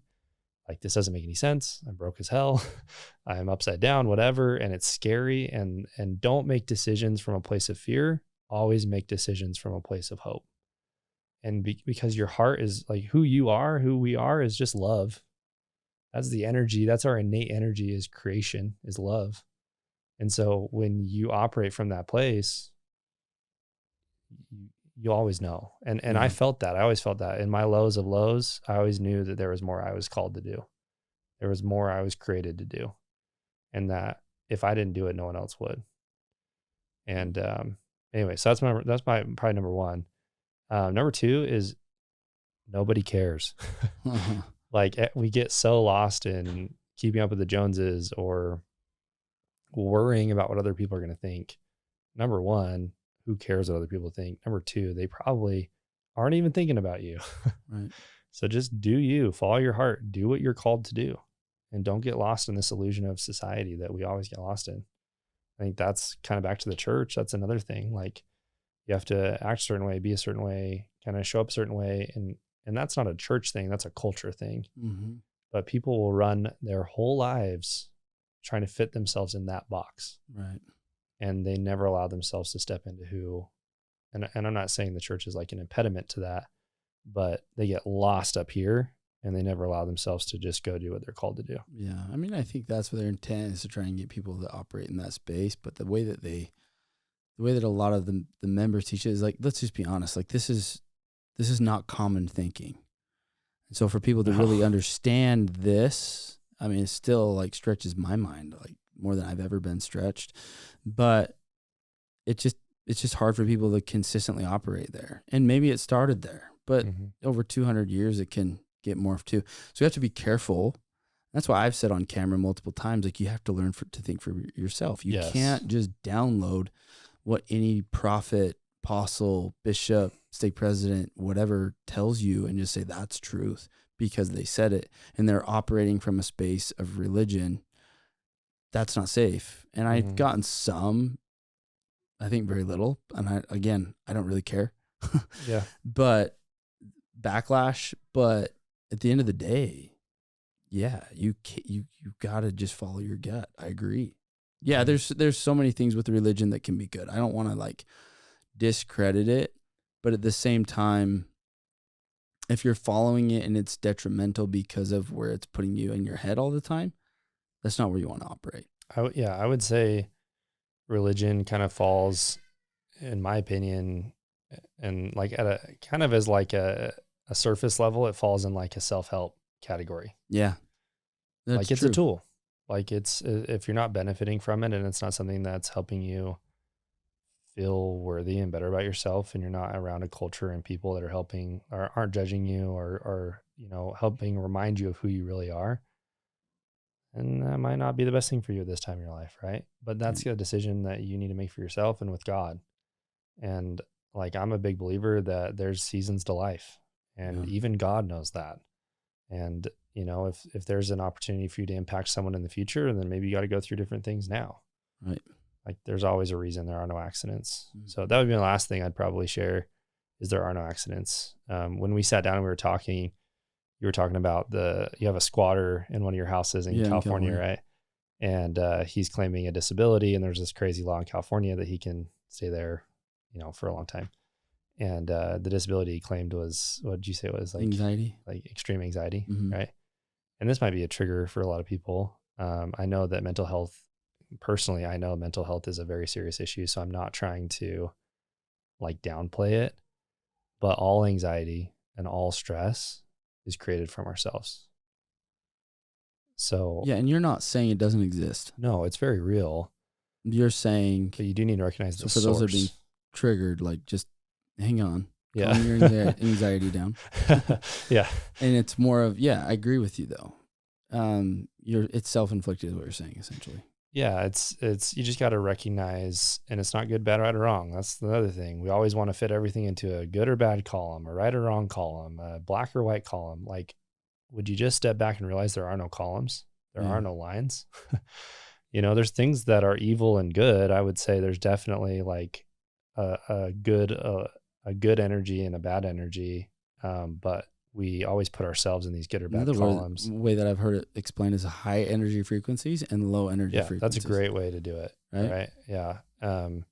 Like, this doesn't make any sense. I'm broke as hell. I'm upside down, whatever. And it's scary. And don't make decisions from a place of fear. Always make decisions from a place of hope. And because your heart is like who we are is just love. That's the energy. That's our innate energy, is creation, is love. And so when you operate from that place, you always know. And I felt that. I always felt that in my lows of lows. I always knew that there was more I was called to do. There was more I was created to do. And that if I didn't do it, no one else would. And anyway, so that's my probably number one. Number two is nobody cares. Like, we get so lost in keeping up with the Joneses or worrying about what other people are going to think. Number one, who cares what other people think? Number two, they probably aren't even thinking about you. Right. So just do you, follow your heart, do what you're called to do, and don't get lost in this illusion of society that we always get lost in. I think that's kind of back to the church. That's another thing. Like, you have to act a certain way, be a certain way, kind of show up a certain way. And that's not a church thing. That's a culture thing. Mm-hmm. But people will run their whole lives trying to fit themselves in that box. Right. And they never allow themselves to step into who, and I'm not saying the church is like an impediment to that, but they get lost up here and they never allow themselves to just go do what they're called to do. Yeah. I mean, I think that's what their intent is, to try and get people to operate in that space. But the way that a lot of the members teach it is like, let's just be honest, like this is not common thinking. And so for people to really understand this, I mean, it still like stretches my mind like more than I've ever been stretched, but it's just hard for people to consistently operate there. And maybe it started there, but over 200 years, it can get morphed too. So you have to be careful. That's why I've said on camera multiple times, like, you have to learn to think for yourself. You can't just download what any prophet, apostle, bishop, stake president, whatever tells you and just say that's truth because they said it and they're operating from a space of religion. That's not safe. And I've gotten some, I think very little. And I don't really care. Yeah. But backlash. But at the end of the day, yeah, you got to just follow your gut. I agree. Yeah, there's so many things with religion that can be good. I don't want to like discredit it, but at the same time, if you're following it and it's detrimental because of where it's putting you in your head all the time, that's not where you want to operate. I would say religion kind of falls, in my opinion, and like at a kind of as like a surface level, it falls in like a self-help category. Yeah. Like it's a tool. Like it's, if you're not benefiting from it and it's not something that's helping you feel worthy and better about yourself, and you're not around a culture and people that are helping or aren't judging you or you know, helping remind you of who you really are, and that might not be the best thing for you at this time in your life, right? But that's a decision that you need to make for yourself and with God. And like, I'm a big believer that there's seasons to life, and even God knows that. And you know, if there's an opportunity for you to impact someone in the future, then maybe you got to go through different things now. Right. Like there's always a reason. There are no accidents. So that would be the last thing I'd probably share, is there are no accidents. When we sat down and we were talking, you were talking about you have a squatter in one of your houses in California, right? And he's claiming a disability, and there's this crazy law in California that he can stay there, you know, for a long time. And the disability he claimed was, what did you say it was? Like anxiety, like extreme anxiety, right? And this might be a trigger for a lot of people. I know that mental health, personally, I know mental health is a very serious issue. So I'm not trying to like downplay it, but all anxiety and all stress is created from ourselves. So yeah. And you're not saying it doesn't exist. No, it's very real. You're saying, but you do need to recognize the so for source. those that are being triggered, like just hang on. Yeah. Calm your anxiety down. Yeah. And it's more of, I agree with you though. It's self-inflicted is what you're saying essentially. Yeah, it's you just got to recognize, and it's not good, bad, right, or wrong. That's the other thing. We always want to fit everything into a good or bad column, a right or wrong column, a black or white column. Like, would you just step back and realize there are no columns? There are no lines. There's things that are evil and good. I would say there's definitely like a good energy and a bad energy, but we always put ourselves in these good or bad columns. Way that I've heard it explained is high energy frequencies and low energy frequencies. That's a great way to do it. Right? Yeah. But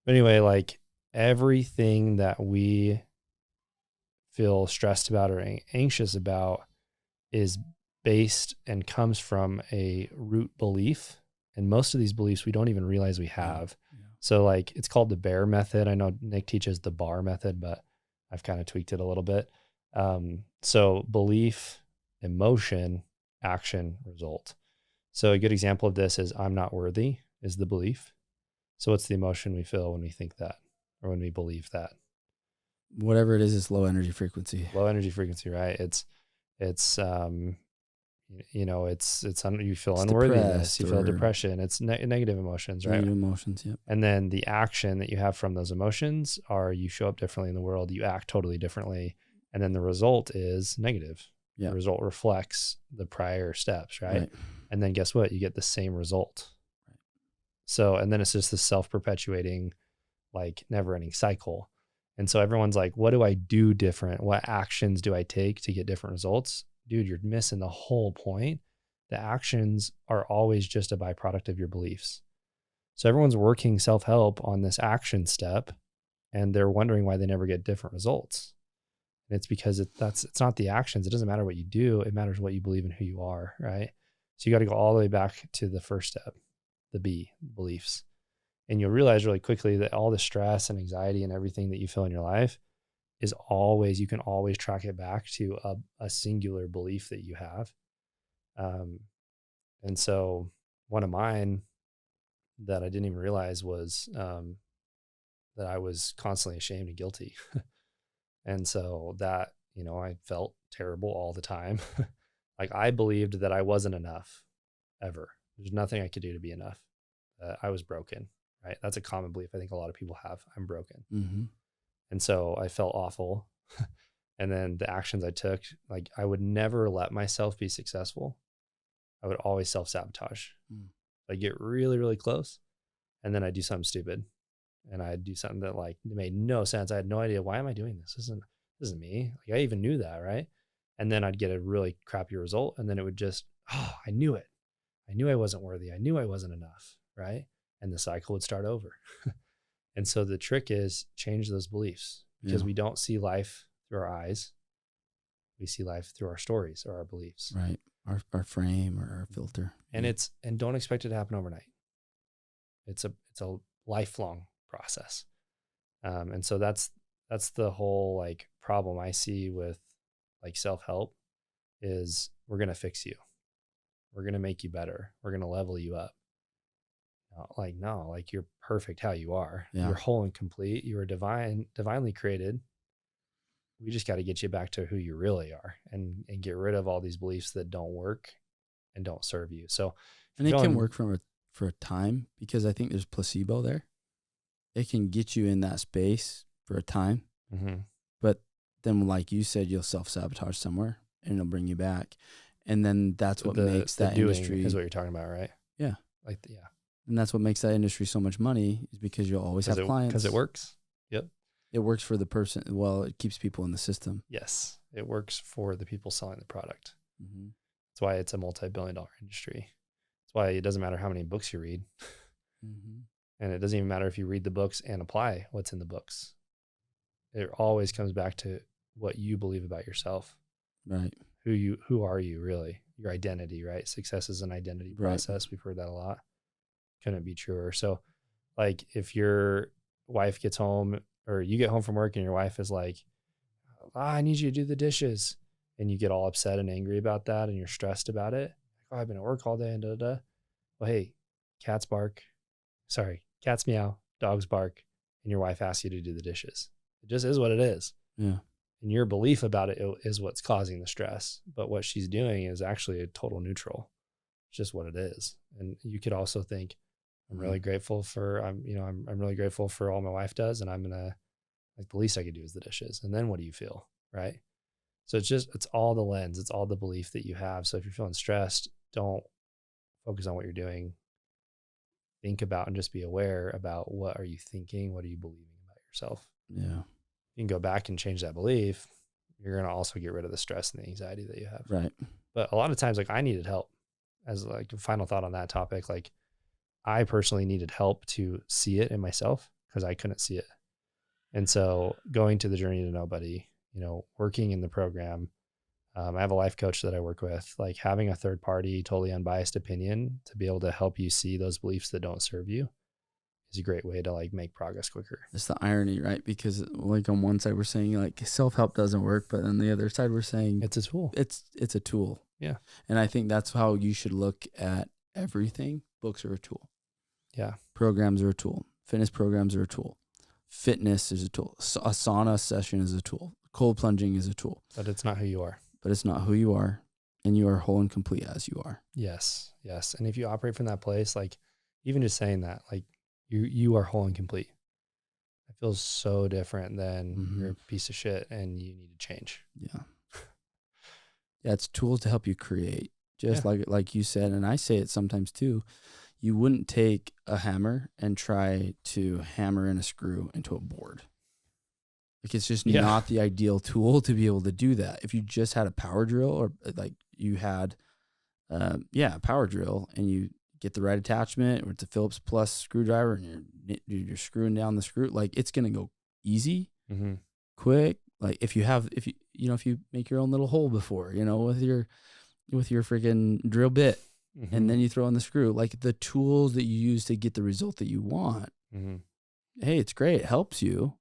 anyway, like everything that we feel stressed about or anxious about is based and comes from a root belief. And most of these beliefs we don't even realize we have. Yeah. So like it's called the BEAR method. I know Nick teaches the BAR method, but I've kind of tweaked it a little bit. So belief, emotion, action, result. So a good example of this is I'm not worthy is the belief. So what's the emotion we feel when we think that or when we believe that? Whatever it is, it's low energy frequency. Low energy frequency, right? You feel unworthiness, you feel depression. It's negative emotions, right? Negative emotions, yep. And then the action that you have from those emotions are you show up differently in the world, you act totally differently. And then the result is negative. Yeah. The result reflects the prior steps, right? And then guess what? You get the same result. Right. So, and then it's just this self-perpetuating, like never-ending cycle. And so everyone's like, what do I do different? What actions do I take to get different results? Dude, you're missing the whole point. The actions are always just a byproduct of your beliefs. So everyone's working self-help on this action step and they're wondering why they never get different results. And it's because it's not the actions. It doesn't matter what you do. It matters what you believe and who you are, right? So you got to go all the way back to the first step, the B, beliefs. And you'll realize really quickly that all the stress and anxiety and everything that you feel in your life is always, you can always track it back to a singular belief that you have. And so one of mine that I didn't even realize was that I was constantly ashamed and guilty. And so that, I felt terrible all the time. Like I believed that I wasn't enough ever. There's nothing I could do to be enough. I was broken, right? That's a common belief I think a lot of people have. I'm broken. Mm-hmm. And so I felt awful. And then the actions I took, like I would never let myself be successful. I would always self-sabotage. I'd get really, really close. And then I'd do something stupid. And I'd do something that like made no sense. I had no idea, why am I doing this? This isn't me. Like I even knew that, right? And then I'd get a really crappy result. And then it would just, I knew it. I knew I wasn't worthy. I knew I wasn't enough, right? And the cycle would start over. And so the trick is change those beliefs because we don't see life through our eyes. We see life through our stories or our beliefs. Right. Our frame or our filter. And don't expect it to happen overnight. It's a lifelong process. And so that's the whole like problem I see with like self-help is we're going to fix you. We're going to make you better. We're going to level you up. No, you're perfect how you are. Yeah. You're whole and complete. You are divinely created. We just got to get you back to who you really are and get rid of all these beliefs that don't work and don't serve you. So, and it can work for a time because I think there's placebo there. It can get you in that space for a time, but then like you said, you'll self-sabotage somewhere and it'll bring you back. And then that's what makes that industry is what you're talking about, right? Yeah. Yeah. And that's what makes that industry so much money is because you'll always have clients. Because it works. Yep. It works for the person. Well, it keeps people in the system. Yes. It works for the people selling the product. Mm-hmm. That's why it's a multi-billion-dollar industry. That's why it doesn't matter how many books you read. Mm-hmm. And it doesn't even matter if you read the books and apply what's in the books. It always comes back to what you believe about yourself. Right. Who are you really? Your identity, right? Success is an identity process. Right. We've heard that a lot. Couldn't be truer. So like if your wife gets home or you get home from work and your wife is like, I need you to do the dishes. And you get all upset and angry about that and you're stressed about it. Like, I've been at work all day and da-da-da. Well, hey, cats meow, dogs bark, and your wife asks you to do the dishes. It just is what it is. Yeah. And your belief about it is what's causing the stress. But what she's doing is actually a total neutral. just what it is. And you could also think, I'm really grateful for, I'm really grateful for all my wife does. And I'm going to, like, the least I could do is the dishes. And then what do you feel? Right. So it's all the lens. It's all the belief that you have. So if you're feeling stressed, don't focus on what you're doing. Think about and just be aware about, what are you thinking? What are you believing about yourself? Yeah. You can go back and change that belief. You're going to also get rid of the stress and the anxiety that you have. Right. But a lot of times, like, I needed help. As like a final thought on that topic, like, I personally needed help to see it in myself because I couldn't see it. And so going to the Journey to Nobody, working in the program, I have a life coach that I work with, like, having a third party, totally unbiased opinion to be able to help you see those beliefs that don't serve you is a great way to, like, make progress quicker. It's the irony, right? Because, like, on one side we're saying, like, self-help doesn't work, but on the other side we're saying It's a tool. It's a tool. Yeah. And I think that's how you should look at everything. Books are a tool. Yeah. Programs are a tool. Fitness programs are a tool. Fitness is a tool. A sauna session is a tool. Cold plunging is a tool. But it's not who you are. But it's not who you are, and you are whole and complete as you are. Yes. Yes. And if you operate from that place, like, even just saying that, like, you are whole and complete, it feels so different than you're a piece of shit and you need to change. Yeah. Yeah. It's tools to help you create, just like you said. And I say it sometimes too. You wouldn't take a hammer and try to hammer in a screw into a board. Like, it's just not the ideal tool to be able to do that. If you just had a power drill, or like you had, a power drill, and you get the right attachment, or it's a Phillips Plus screwdriver, and you're screwing down the screw, like, it's going to go easy, quick. Like, if you make your own little hole before, with your freaking drill bit, and then you throw in the screw, like, the tools that you use to get the result that you want. Hey, it's great. It helps you.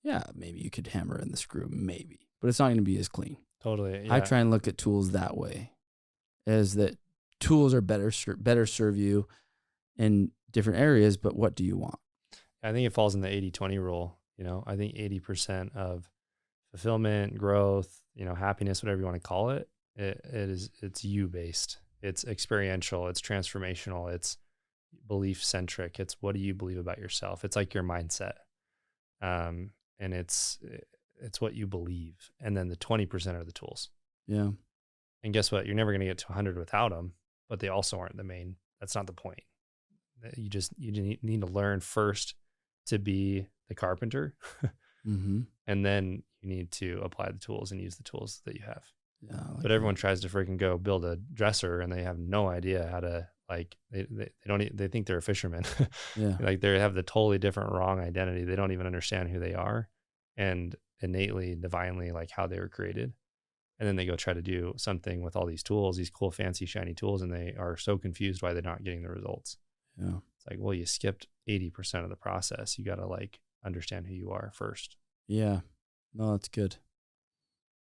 Yeah, maybe you could hammer in the screw, maybe, but it's not going to be as clean. Totally. Yeah. I try and look at tools that way, as that tools are better serve you in different areas, but what do you want? I think it falls in the 80-20 rule. I think 80% of fulfillment, growth, happiness, whatever you want to call it, it's you based. It's experiential. It's transformational. It's belief centric. It's, what do you believe about yourself? It's like your mindset. And it's what you believe. And then the 20% are the tools. Yeah. And guess what? You're never going to get to 100 without them, but they also aren't the main. That's not the point. You need to learn first to be the carpenter. And then you need to apply the tools and use the tools that you have. Yeah. But everyone tries to freaking go build a dresser, and they have no idea how to, like, they think they're a fisherman. Like, they have the totally different wrong identity. They don't even understand who they are, and innately, divinely, like, how they were created. And then they go try to do something with all these tools, these cool, fancy, shiny tools, and they are so confused why they're not getting the results. Yeah. It's like, well, you skipped 80% of the process. You got to, like, understand who you are first. Yeah. No, that's good.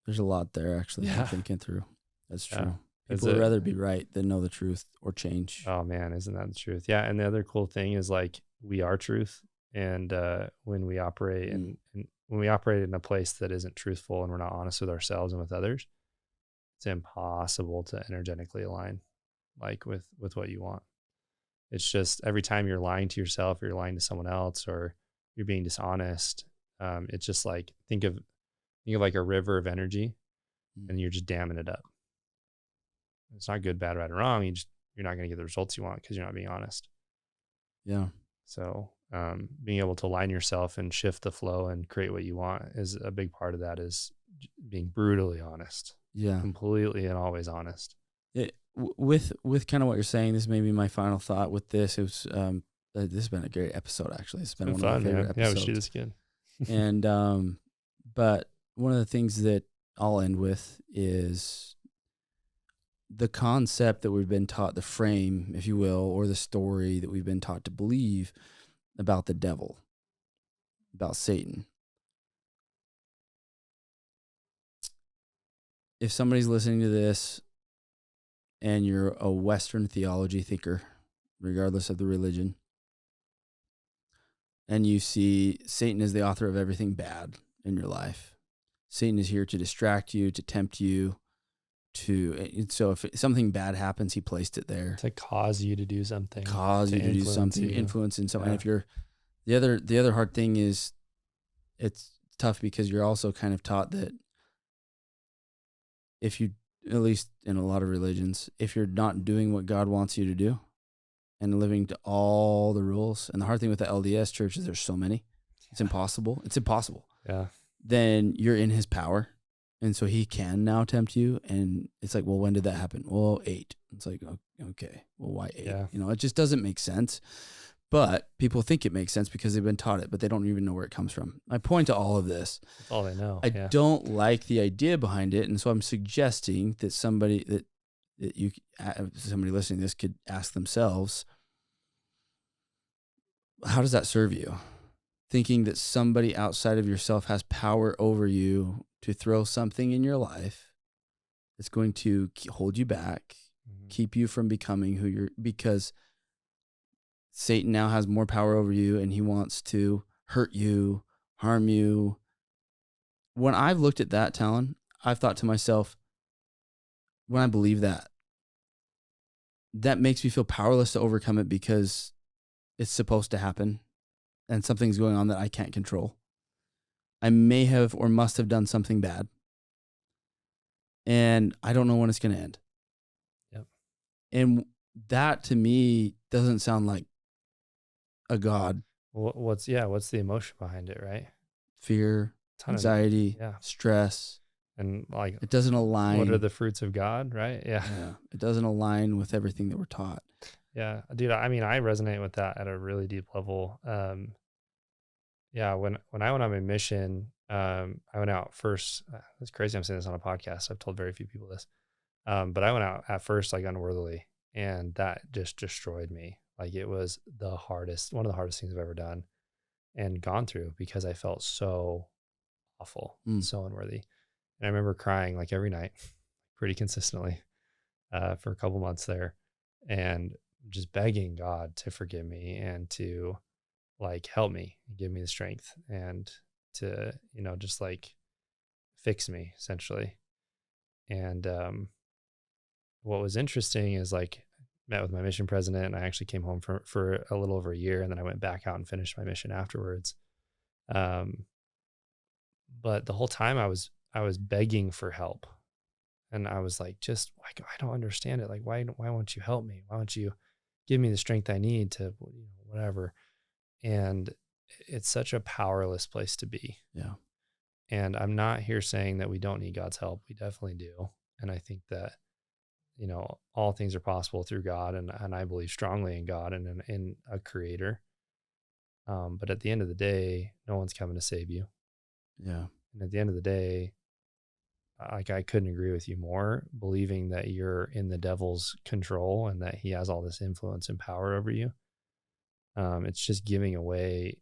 There's a lot there, actually, I'm thinking through. That's true. Yeah. People would rather be right than know the truth or change. Oh man, isn't that the truth? Yeah. And the other cool thing is, like, we are truth. And when we operate in a place that isn't truthful, and we're not honest with ourselves and with others, it's impossible to energetically align, like, with what you want. It's just, every time you're lying to yourself, or you're lying to someone else, or you're being dishonest, it's just like, think of like a river of energy, and you're just damming it up. It's not good, bad, right, or wrong. You're not going to get the results you want because you're not being honest. Yeah. So being able to align yourself and shift the flow and create what you want is a big part of that, is being brutally honest. Yeah. Completely and always honest. With kind of what you're saying, this may be my final thought with this. It was, this has been a great episode, actually. It's been one of my favorite episodes. Yeah, we should do this again. And, but one of the things that I'll end with is the concept that we've been taught, the frame, if you will, or the story that we've been taught to believe about the devil, about Satan. If somebody's listening to this and you're a Western theology thinker, regardless of the religion, and you see Satan as the author of everything bad in your life, Satan is here to distract you, to tempt you, so if something bad happens, he placed it there to cause you to do something, influence in something. And if you're, the other hard thing is it's tough because you're also kind of taught that if you, at least in a lot of religions, if you're not doing what God wants you to do and living to all the rules, and the hard thing with the LDS church is there's so many, it's impossible. Yeah. Then you're in his power. And so he can now tempt you. And it's like, well, when did that happen? Well, 8. It's like, okay, well, why 8? Yeah. It just doesn't make sense. But people think it makes sense because they've been taught it, but they don't even know where it comes from. My point to all of this, that's all they know. I don't like the idea behind it. And so I'm suggesting that somebody listening to this could ask themselves, how does that serve you? Thinking that somebody outside of yourself has power over you to throw something in your life that's going to hold you back, keep you from becoming who you're, because Satan now has more power over you and he wants to hurt you, harm you. When I've looked at that, Tallen, I've thought to myself, when I believe that, that makes me feel powerless to overcome it because it's supposed to happen and something's going on that I can't control. I may have or must have done something bad. And I don't know when it's going to end. Yep. And that to me doesn't sound like a God. What's the emotion behind it, right? Fear, anxiety, stress. And like, it doesn't align. What are the fruits of God, right? Yeah. It doesn't align with everything that we're taught. Yeah, dude. I mean, I resonate with that at a really deep level. When I went on my mission, I went out first. It's crazy I'm saying this on a podcast. I've told very few people this. But I went out at first like unworthily, and that just destroyed me. Like it was one of the hardest things I've ever done and gone through because I felt so awful, so unworthy. And I remember crying like every night pretty consistently for a couple months there, and just begging God to forgive me and to like help me, give me the strength and to, just like fix me essentially. And what was interesting is like met with my mission president, and I actually came home for a little over a year, and then I went back out and finished my mission afterwards. But the whole time I was begging for help, and I was like, just like, I don't understand it. Like, why won't you help me? Why don't you give me the strength I need to, whatever. And it's such a powerless place to be. Yeah. And I'm not here saying that we don't need God's help. We definitely do. And I think that, all things are possible through God. And I believe strongly in God and in a creator. But at the end of the day, no one's coming to save you. Yeah. And at the end of the day, like I couldn't agree with you more, believing that you're in the devil's control and that he has all this influence and power over you. It's just giving away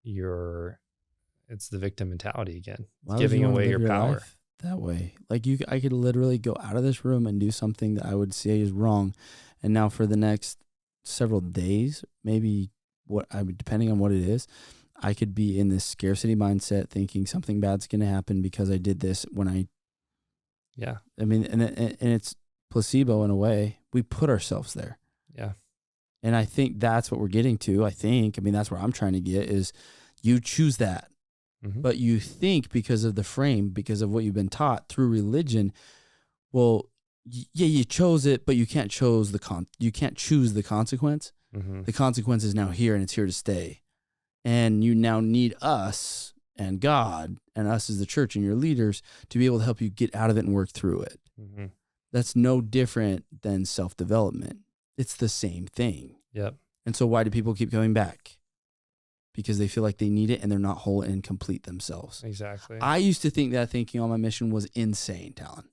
it's the victim mentality again. It's giving away your power that way. Like I could literally go out of this room and do something that I would say is wrong. And now for the next several days, maybe depending on what it is, I could be in this scarcity mindset thinking something bad's going to happen because I did this and it's placebo in a way. We put ourselves there. Yeah. And I think that's what we're getting to. That's where I'm trying to get is you choose that. Mm-hmm. But you think because of the frame, because of what you've been taught through religion, well, you chose it, but you can't choose the consequence. Mm-hmm. The consequence is now here and it's here to stay. And you now need us and God and us as the church and your leaders to be able to help you get out of it and work through it. Mm-hmm. That's no different than self-development. It's the same thing. Yep. And so why do people keep coming back? Because they feel like they need it and they're not whole and complete themselves. Exactly. I used to think that thinking on my mission was insane, Tallen.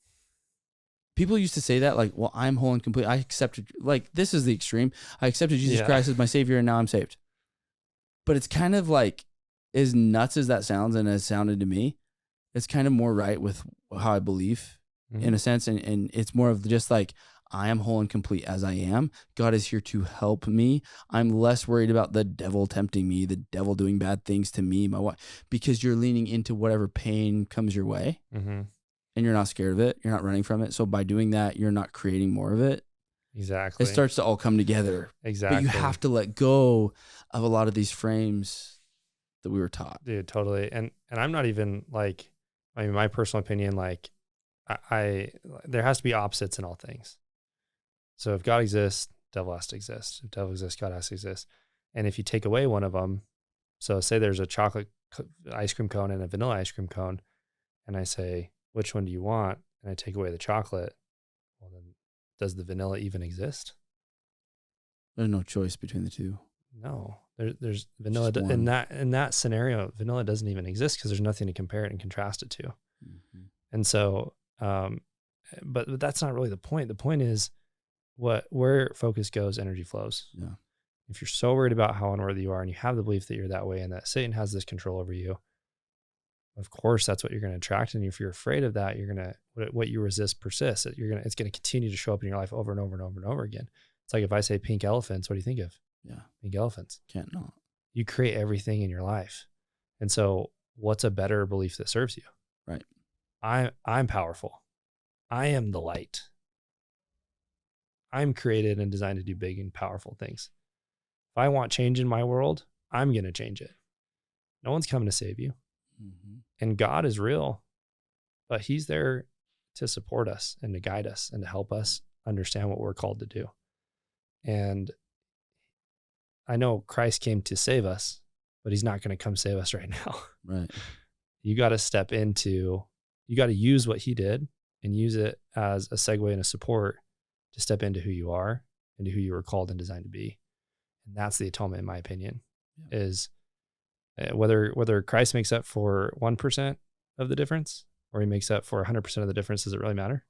People used to say that like, well, I'm whole and complete. I accepted, like, this is the extreme. I accepted Jesus Christ as my savior and now I'm saved. But it's kind of like, as nuts as that sounds and as sounded to me, it's kind of more right with how I believe in a sense. And it's more of just like, I am whole and complete as I am. God is here to help me. I'm less worried about the devil tempting me, the devil doing bad things to me, my wife, because you're leaning into whatever pain comes your way. Mm-hmm. and you're not scared of it. You're not running from it. So by doing that, you're not creating more of it. Exactly. It starts to all come together. Exactly. But you have to let go of a lot of these frames that we were taught. Dude, totally. And I'm not even like, I mean, my personal opinion, like there has to be opposites in all things. So if God exists, devil has to exist. If devil exists, God has to exist. And if you take away one of them, so say there's a chocolate ice cream cone and a vanilla ice cream cone, and I say, which one do you want? And I take away the chocolate. Well, then does the vanilla even exist? There's no choice between the two. No, there's vanilla in that scenario. Vanilla doesn't even exist because there's nothing to compare it and contrast it to. Mm-hmm. And so, but that's not really the point. The point is where focus goes, energy flows. Yeah. If you're so worried about how unworthy you are and you have the belief that you're that way and that Satan has this control over you, of course, that's what you're going to attract. And if you're afraid of that, you're going to, what you resist persists. It's going to continue to show up in your life over and over and over and over again. It's like if I say pink elephants, what do you think of? Yeah. Pink elephants. Can't not. You create everything in your life. And so what's a better belief that serves you? Right. I'm powerful. I am the light. I'm created and designed to do big and powerful things. If I want change in my world, I'm going to change it. No one's coming to save you. Mm-hmm. And God is real, but he's there to support us and to guide us and to help us understand what we're called to do. And I know Christ came to save us, but he's not going to come save us right now. Right. You got to you got to use what he did and use it as a segue and a support to step into who you are and who you were called and designed to be. And that's the atonement, in my opinion, is whether Christ makes up for 1% of the difference or he makes up for 100% of the difference, does it really matter?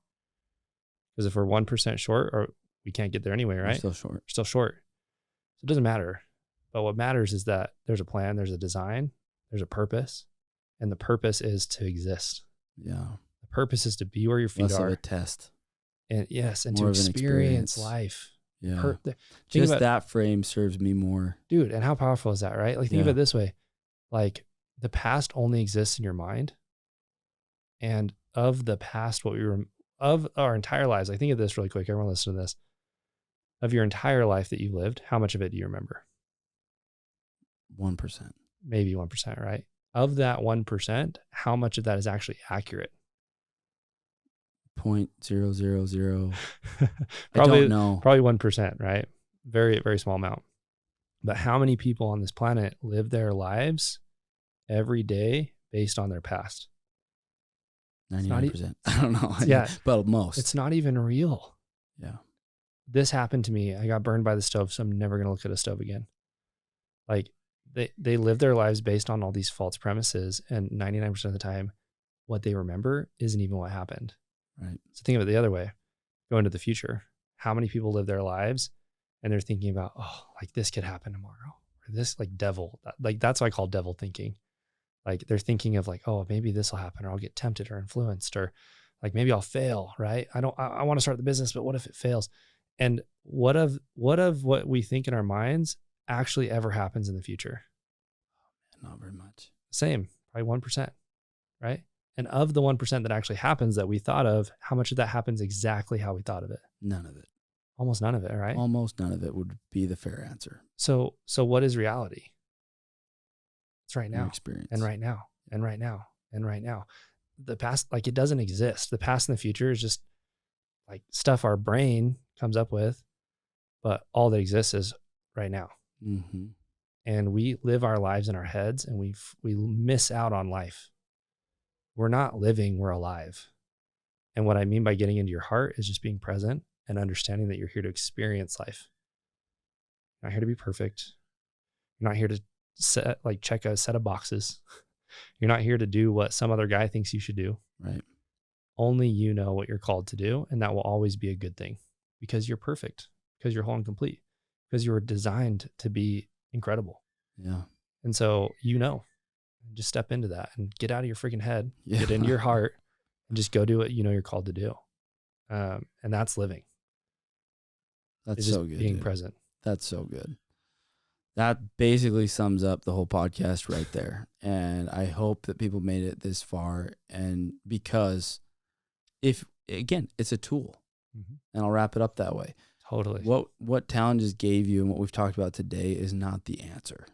Because if we're 1% short, or we can't get there anyway, right? We're still short. So it doesn't matter. But what matters is that there's a plan, there's a design, there's a purpose, and the purpose is to exist. Yeah. The purpose is to be where your feet Less are. of a test. And yes, and More to of an experience life. Yeah. Just that frame serves me more. Dude, and how powerful is that, right? Like think of it this way. Like the past only exists in your mind. And of the past, of our entire lives, I think of this really quick. Everyone listen to this. Of your entire life that you lived, how much of it do you remember? 1%. Maybe 1%, right? Of that 1%, how much of that is actually accurate? 0.000. Probably, I don't know. Probably 1%, right? Very, very small amount. But how many people on this planet live their lives every day based on their past? 99%. I don't know. Yeah. But most. It's not even real. Yeah. This happened to me. I got burned by the stove, so I'm never going to look at a stove again. Like they live their lives based on all these false premises, and 99% of the time, what they remember isn't even what happened. Right. So think of it the other way. Go into the future. How many people live their lives and they're thinking about, oh, like this could happen tomorrow, or this like devil, like that's what I call devil thinking. Like they're thinking of like, oh, maybe this will happen, or I'll get tempted or influenced, or like maybe I'll fail, right? I want to start the business, but what if it fails? And what of what we think in our minds actually ever happens in the future? Not very much. Same, probably 1%, right? And of the 1% that actually happens that we thought of, how much of that happens exactly how we thought of it? None of it. Almost none of it, right? Almost none of it would be the fair answer. So what is reality? It's right now. Your experience. And right now. And right now. And right now. The past, like it doesn't exist. The past and the future is just like stuff our brain comes up with, but all that exists is right now. Mm-hmm. And we live our lives in our heads, and we miss out on life. We're not living, we're alive. And what I mean by getting into your heart is just being present and understanding that you're here to experience life. You're not here to be perfect. You're not here to check a set of boxes. You're not here to do what some other guy thinks you should do. Right. Only you know what you're called to do, and that will always be a good thing because you're perfect, because you're whole and complete, because you were designed to be incredible. Yeah. And so, just step into that and get out of your freaking head, get into your heart, and just go do what you know you're called to do. And that's living. That's so good. Being present. That's so good. That basically sums up the whole podcast right there. And I hope that people made it this far. And because if again, it's a tool, and I'll wrap it up that way. Totally. What Tallen just gave you and what we've talked about today is not the answer.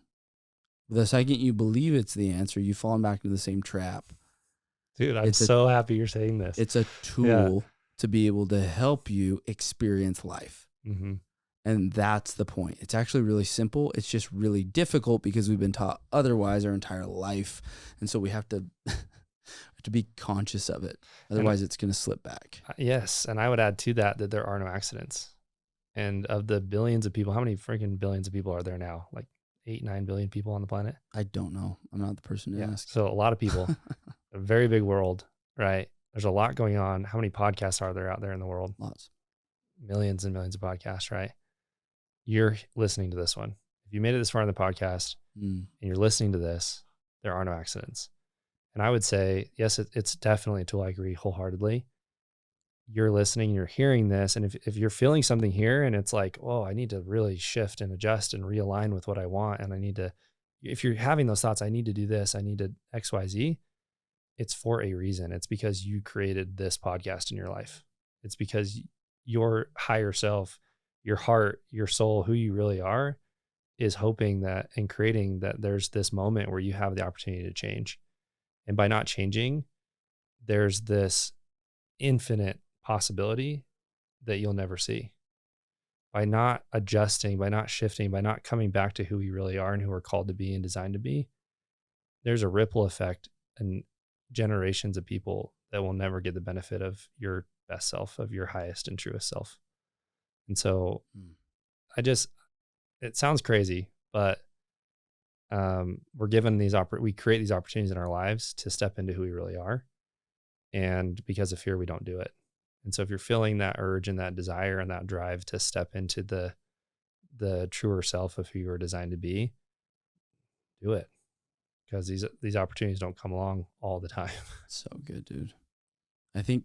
The second you believe it's the answer, you've fallen back into the same trap. Dude, I'm so happy you're saying this. It's a tool to be able to help you experience life. And that's the point. It's actually really simple. It's just really difficult because we've been taught otherwise our entire life. And so we have to be conscious of it. Otherwise, it's going to slip back. Yes. And I would add to that there are no accidents. And of the billions of people, how many freaking billions of people are there now? Like 8-9 billion people on the planet? I don't know. I'm not the person to ask. So a lot of people, a very big world, right? There's a lot going on. How many podcasts are there out there in the world? Lots. Millions and millions of podcasts, right? You're listening to this one. If you made it this far in the podcast and you're listening to this, there are no accidents. And I would say, yes, it's definitely a tool. I agree wholeheartedly. You're listening, you're hearing this. And if you're feeling something here and it's like, oh, I need to really shift and adjust and realign with what I want. And I need to, if you're having those thoughts, I need to do this, I need to X, Y, Z, it's for a reason. It's because you created this podcast in your life. It's because your higher self, your heart, your soul, who you really are, is hoping that and creating that there's this moment where you have the opportunity to change. And by not changing, there's this infinite possibility that you'll never see. By not adjusting, by not shifting, by not coming back to who we really are and who we're called to be and designed to be, there's a ripple effect and generations of people that will never get the benefit of your best self, of your highest and truest self. And so it sounds crazy, but we're given we create these opportunities in our lives to step into who we really are. And because of fear, we don't do it. And so if you're feeling that urge and that desire and that drive to step into the truer self of who you were designed to be, do it. Because these opportunities don't come along all the time. So good, dude. I think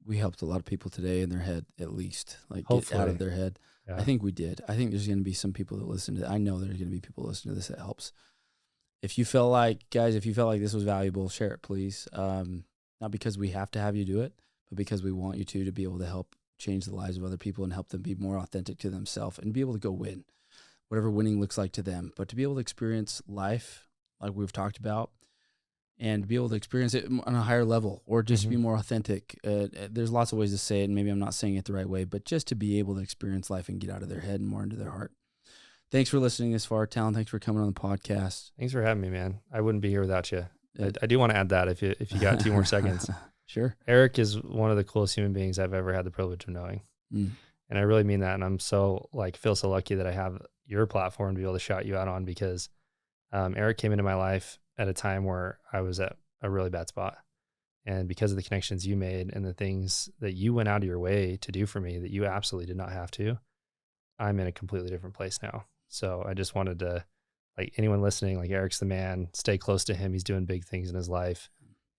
we helped a lot of people today in their head, at least, like hopefully. Get out of their head. Yeah. I think we did. I think there's going to be some people that listen to it. I know there's going to be people listening to this that helps. If you felt like this was valuable, share it, please. Not because we have to have you do it, but because we want you to be able to help change the lives of other people and help them be more authentic to themselves and be able to go win, whatever winning looks like to them. But to be able to experience life like we've talked about, and be able to experience it on a higher level, or just be more authentic. There's lots of ways to say it, and maybe I'm not saying it the right way, but just to be able to experience life and get out of their head and more into their heart. Thanks for listening this far, Tallen. Thanks for coming on the podcast. Thanks for having me, man. I wouldn't be here without you. I do want to add that if you got 2 more seconds. Sure. Eric is one of the coolest human beings I've ever had the privilege of knowing. And I really mean that. And I'm feel so lucky that I have your platform to be able to shout you out on, because Eric came into my life at a time where I was at a really bad spot. And because of the connections you made and the things that you went out of your way to do for me that you absolutely did not have to, I'm in a completely different place now. So I just wanted to, like, anyone listening, like, Eric's the man, stay close to him. He's doing big things in his life.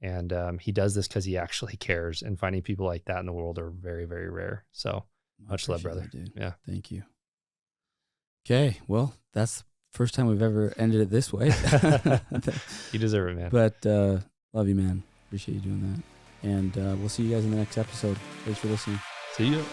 And he does this because he actually cares, and finding people like that in the world are very, very rare. So much love, brother. That, dude. Yeah. Thank you. Okay. Well, that's first time we've ever ended it this way. You deserve it, man. But love you, man. Appreciate you doing that. And we'll see you guys in the next episode. Thanks for listening. See you.